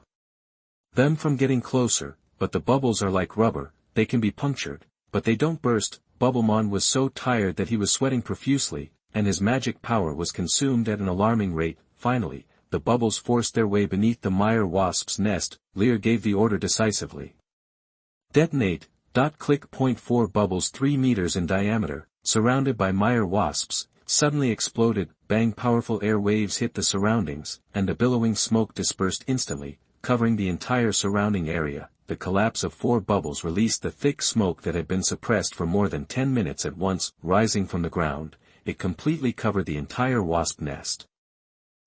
them from getting closer, but the bubbles are like rubber, they can be punctured, but they don't burst. Bubblemon was so tired that he was sweating profusely, and his magic power was consumed at an alarming rate. Finally, the bubbles forced their way beneath the mire wasp's nest. Lear gave the order decisively. Detonate. Click. 4 bubbles 3 meters in diameter, surrounded by mire wasps, suddenly exploded. Bang. Powerful air waves hit the surroundings, and the billowing smoke dispersed instantly, covering the entire surrounding area. The collapse of 4 bubbles released the thick smoke that had been suppressed for more than 10 minutes at once. Rising from the ground, it completely covered the entire wasp nest.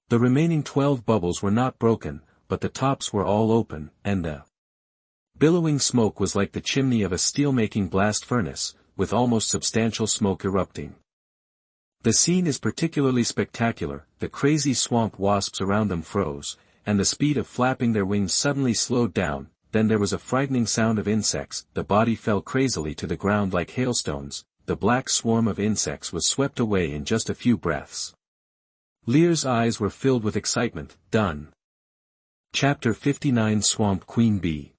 The remaining 12 bubbles were not broken, but the tops were all open, and the billowing smoke was like the chimney of a steel-making blast furnace, with almost substantial smoke erupting. The scene is particularly spectacular. The crazy swamp wasps around them froze, and the speed of flapping their wings suddenly slowed down. Then there was a frightening sound of insects. The body fell crazily to the ground like hailstones. The black swarm of insects was swept away in just a few breaths. Lear's eyes were filled with excitement. Done. Chapter 59 Swamp Queen Bee.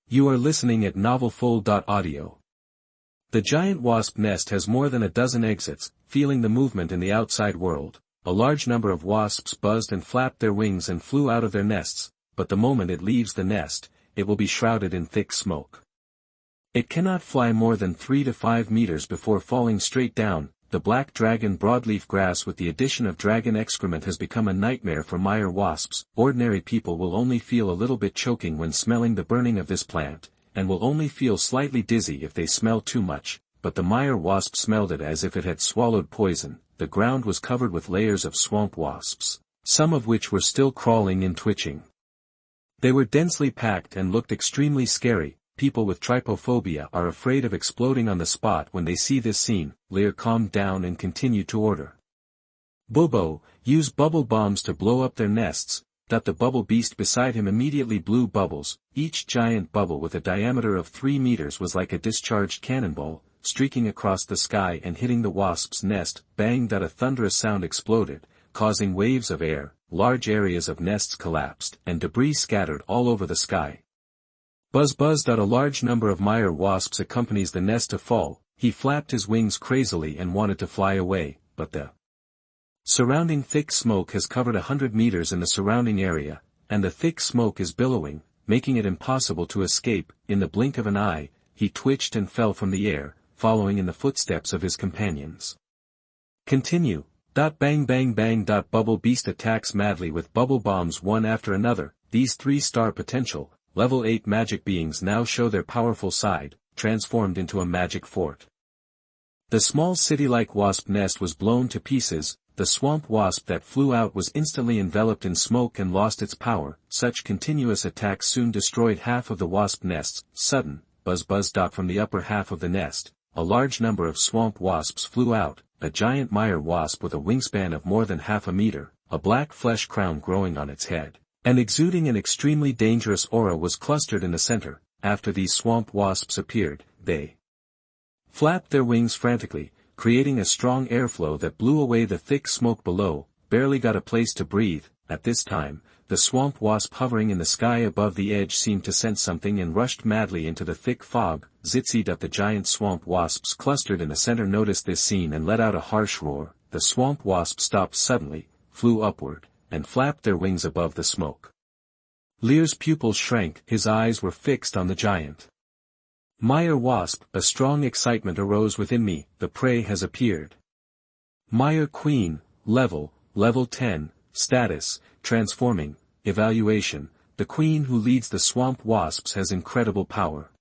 You are listening at novelfull.audio. The giant wasp nest has more than a dozen exits. Feeling the movement in the outside world, a large number of wasps buzzed and flapped their wings and flew out of their nests, but the moment it leaves the nest, it will be shrouded in thick smoke. It cannot fly more than 3 to 5 meters before falling straight down. The black dragon broadleaf grass with the addition of dragon excrement has become a nightmare for mire wasps. Ordinary people will only feel a little bit choking when smelling the burning of this plant, and will only feel slightly dizzy if they smell too much, but the mire wasp smelled it as if it had swallowed poison. The ground was covered with layers of swamp wasps, some of which were still crawling and twitching. They were densely packed and looked extremely scary. People with trypophobia are afraid of exploding on the spot when they see this scene. Lear calmed down and continued to order. Bobo, use bubble bombs to blow up their nests. The bubble beast beside him immediately blew bubbles. Each giant bubble with a diameter of 3 meters was like a discharged cannonball, streaking across the sky and hitting the wasp's nest. Bang. A thunderous sound exploded, causing waves of air. Large areas of nests collapsed, and debris scattered all over the sky. Buzz buzz. A large number of mire wasps accompanies the nest to fall. He flapped his wings crazily and wanted to fly away, but the surrounding thick smoke has covered 100 meters in the surrounding area, and the thick smoke is billowing, making it impossible to escape. In the blink of an eye, he twitched and fell from the air, following in the footsteps of his companions. Continue. Bang bang bang. Bubble Beast attacks madly with bubble bombs one after another. These 3-star potential, level 8 magic beings now show their powerful side, transformed into a magic fort. The small city-like wasp nest was blown to pieces. The swamp wasp that flew out was instantly enveloped in smoke and lost its power. Such continuous attacks soon destroyed half of the wasp nests. Sudden, buzz buzz. From the upper half of the nest, a large number of swamp wasps flew out, a giant mire wasp with a wingspan of more than half a meter, a black flesh crown growing on its head, and exuding an extremely dangerous aura was clustered in the center. After these swamp wasps appeared, they flapped their wings frantically, creating a strong airflow that blew away the thick smoke below. Barely got a place to breathe. At this time, the swamp wasp hovering in the sky above the edge seemed to sense something and rushed madly into the thick fog. Zitsy. The giant swamp wasps clustered in the center noticed this scene and let out a harsh roar. The swamp wasp stopped suddenly, flew upward, and flapped their wings above the smoke. Lear's pupils shrank, his eyes were fixed on the giant mire wasp. A strong excitement arose within me. The prey has appeared. Mire Queen, level 10, status, transforming, evaluation. The queen who leads the swamp wasps has incredible power.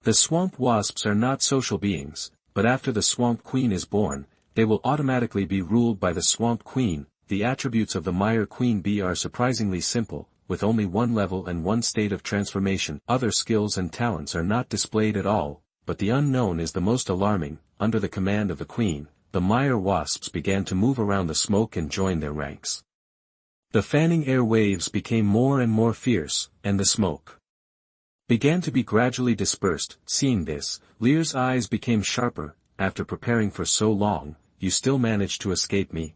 The swamp wasps are not social beings, but after the swamp queen is born, they will automatically be ruled by the swamp queen. The attributes of the mire queen bee are surprisingly simple, with only one level and one state of transformation. Other skills and talents are not displayed at all, but the unknown is the most alarming. Under the command of the queen, the mire wasps began to move around the smoke and join their ranks. The fanning air waves became more and more fierce, and the smoke began to be gradually dispersed. Seeing this, Lear's eyes became sharper. After preparing for so long, you still managed to escape me.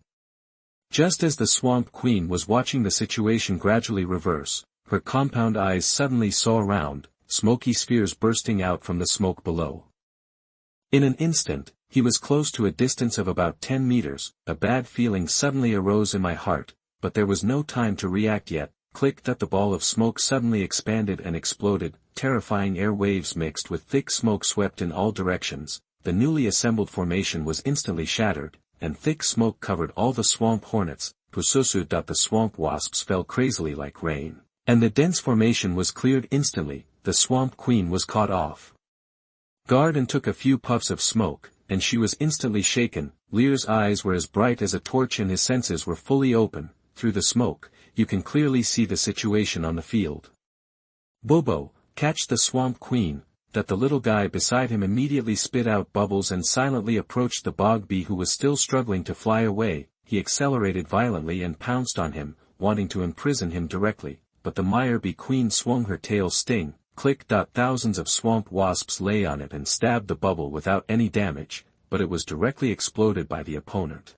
Just as the swamp queen was watching the situation gradually reverse, her compound eyes suddenly saw around, smoky spheres bursting out from the smoke below. In an instant, he was close to a distance of about 10 meters. A bad feeling suddenly arose in my heart, but there was no time to react yet. Click. The ball of smoke suddenly expanded and exploded. Terrifying air waves mixed with thick smoke swept in all directions. The newly assembled formation was instantly shattered, and thick smoke covered all the swamp hornets. Pususu. The swamp wasps fell crazily like rain, and the dense formation was cleared instantly. The swamp queen was caught off guard and took a few puffs of smoke, and she was instantly shaken. Lear's eyes were as bright as a torch and his senses were fully open. Through the smoke, you can clearly see the situation on the field. Bobo, catch the swamp queen. The little guy beside him immediately spit out bubbles and silently approached the bog bee who was still struggling to fly away. He accelerated violently and pounced on him, wanting to imprison him directly, but the mire bee queen swung her tail sting. Click. Thousands of swamp wasps lay on it and stabbed the bubble without any damage, but it was directly exploded by the opponent.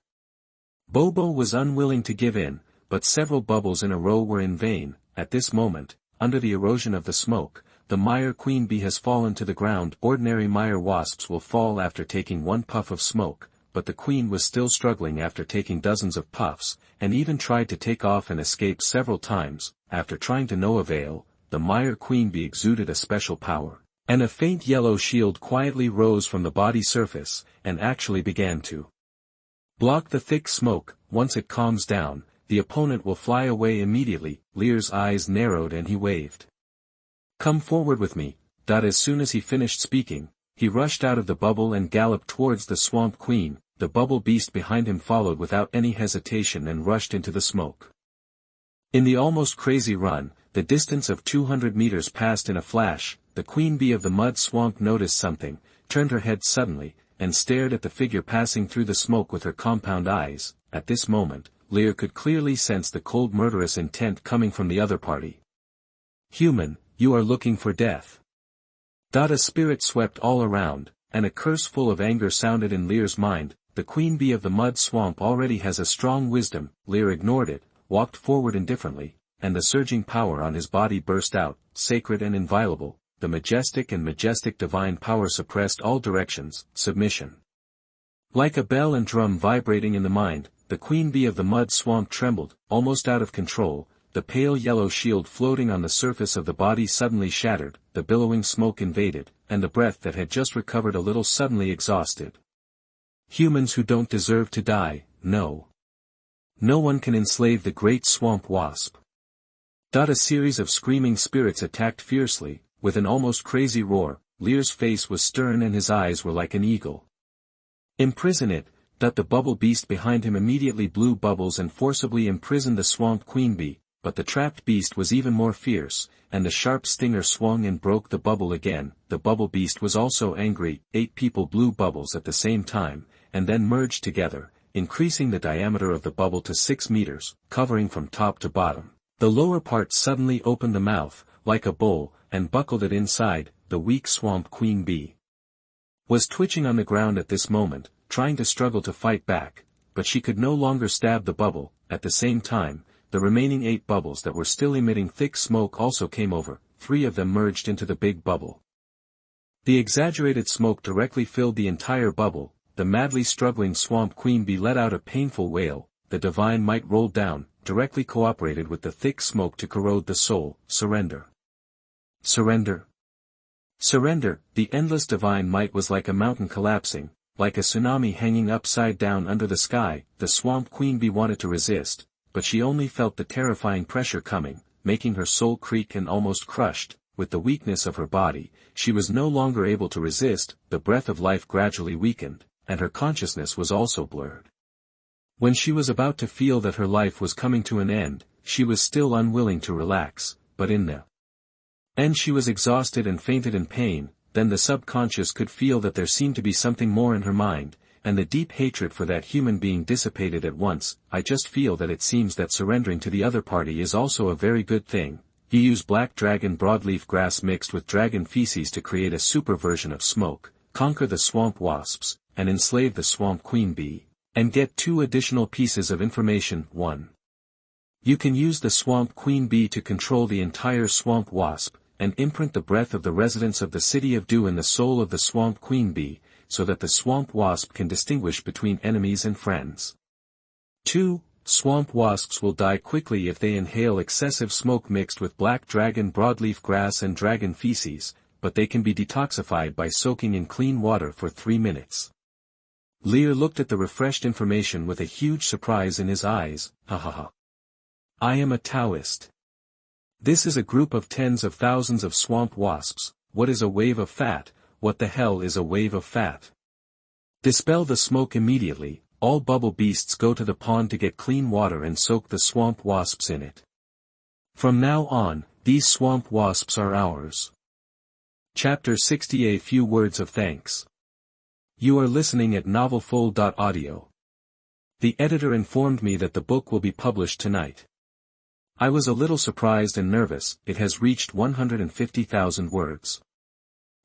Bobo was unwilling to give in, but several bubbles in a row were in vain. At this moment, under the erosion of the smoke, the mire queen bee has fallen to the ground. Ordinary mire wasps will fall after taking one puff of smoke, but the queen was still struggling after taking dozens of puffs, and even tried to take off and escape several times. After trying to no avail, the mire queen bee exuded a special power, and a faint yellow shield quietly rose from the body surface, and actually began to block the thick smoke. Once it calms down, the opponent will fly away immediately. Lear's eyes narrowed and he waved. Come forward with me. As soon as he finished speaking, he rushed out of the bubble and galloped towards the swamp queen. The bubble beast behind him followed without any hesitation and rushed into the smoke. In the almost crazy run, the distance of 200 meters passed in a flash. The queen bee of the mud swamp noticed something, turned her head suddenly, and stared at the figure passing through the smoke with her compound eyes. At this moment, Lear could clearly sense the cold murderous intent coming from the other party. Human, you are looking for death. A spirit swept all around, and a curse full of anger sounded in Lear's mind. The queen bee of the mud swamp already has a strong wisdom. Lear ignored it, walked forward indifferently, and the surging power on his body burst out, sacred and inviolable. The majestic divine power suppressed all directions. Submission. Like a bell and drum vibrating in the mind, the queen bee of the mud swamp trembled, almost out of control. The pale yellow shield floating on the surface of the body suddenly shattered, the billowing smoke invaded, and the breath that had just recovered a little suddenly exhausted. Humans who don't deserve to die, no. No one can enslave the great swamp wasp. A series of screaming spirits attacked fiercely, with an almost crazy roar. Lear's face was stern and his eyes were like an eagle. Imprison it. The bubble beast behind him immediately blew bubbles and forcibly imprisoned the swamp queen bee, but the trapped beast was even more fierce, and the sharp stinger swung and broke the bubble again. The bubble beast was also angry. 8 people blew bubbles at the same time, and then merged together, increasing the diameter of the bubble to 6 meters, covering from top to bottom. The lower part suddenly opened the mouth, like a bowl, and buckled it inside. The weak swamp queen bee was twitching on the ground at this moment, trying to struggle to fight back, but she could no longer stab the bubble. At the same time, the remaining 8 bubbles that were still emitting thick smoke also came over. 3 of them merged into the big bubble. The exaggerated smoke directly filled the entire bubble. The madly struggling swamp queen bee let out a painful wail. The divine might rolled down, directly cooperated with the thick smoke to corrode the soul. Surrender. Surrender. Surrender. The endless divine might was like a mountain collapsing, like a tsunami hanging upside down under the sky. The swamp queen bee wanted to resist, but she only felt the terrifying pressure coming, making her soul creak and almost crushed. With the weakness of her body, she was no longer able to resist. The breath of life gradually weakened, and her consciousness was also blurred. When she was about to feel that her life was coming to an end, she was still unwilling to relax, but in the end she was exhausted and fainted in pain. Then the subconscious could feel that there seemed to be something more in her mind, and the deep hatred for that human being dissipated at once. I just feel that it seems that surrendering to the other party is also a very good thing. You use black dragon broadleaf grass mixed with dragon feces to create a super version of smoke, conquer the swamp wasps, and enslave the swamp queen bee, and get 2 additional pieces of information. 1. You can use the swamp queen bee to control the entire swamp wasp, and imprint the breath of the residents of the city of Dew in the soul of the swamp queen bee, so that the swamp wasp can distinguish between enemies and friends. 2. Swamp wasps will die quickly if they inhale excessive smoke mixed with black dragon broadleaf grass and dragon feces, but they can be detoxified by soaking in clean water for 3 minutes. Lear looked at the refreshed information with a huge surprise in his eyes. Ha ha ha. I am a Taoist. This is a group of tens of thousands of swamp wasps. What is a wave of fat? What the hell is a wave of fat? Dispel the smoke immediately. All bubble beasts go to the pond to get clean water and soak the swamp wasps in it. From now on, these swamp wasps are ours. Chapter 60. A few words of thanks. You are listening at novelfull.audio. The editor informed me that the book will be published tonight. I was a little surprised and nervous. It has reached 150,000 words.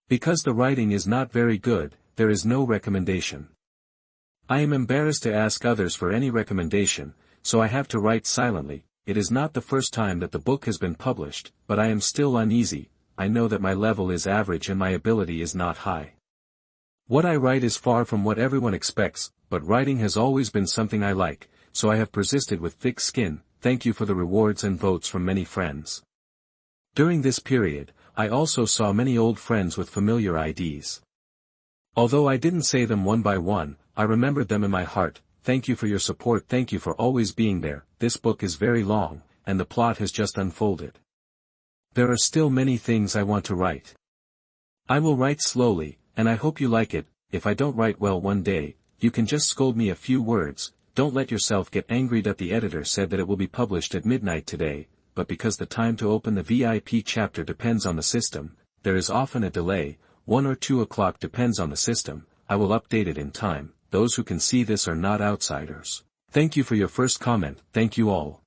Because the writing is not very good, there is no recommendation. I am embarrassed to ask others for any recommendation, so I have to write silently. It is not the first time that the book has been published, but I am still uneasy. I know that my level is average and my ability is not high. What I write is far from what everyone expects, but writing has always been something I like, so I have persisted with thick skin. Thank you for the rewards and votes from many friends. During this period, I also saw many old friends with familiar IDs. Although I didn't say them one by one, I remembered them in my heart. Thank you for your support. Thank you for always being there. This book is very long, and the plot has just unfolded. There are still many things I want to write. I will write slowly, and I hope you like it. If I don't write well one day, you can just scold me a few words. Don't let yourself get angry that the editor said that it will be published at midnight today, but because the time to open the VIP chapter depends on the system, there is often a delay. 1 or 2 o'clock depends on the system. I will update it in time. Those who can see this are not outsiders. Thank you for your first comment. Thank you all.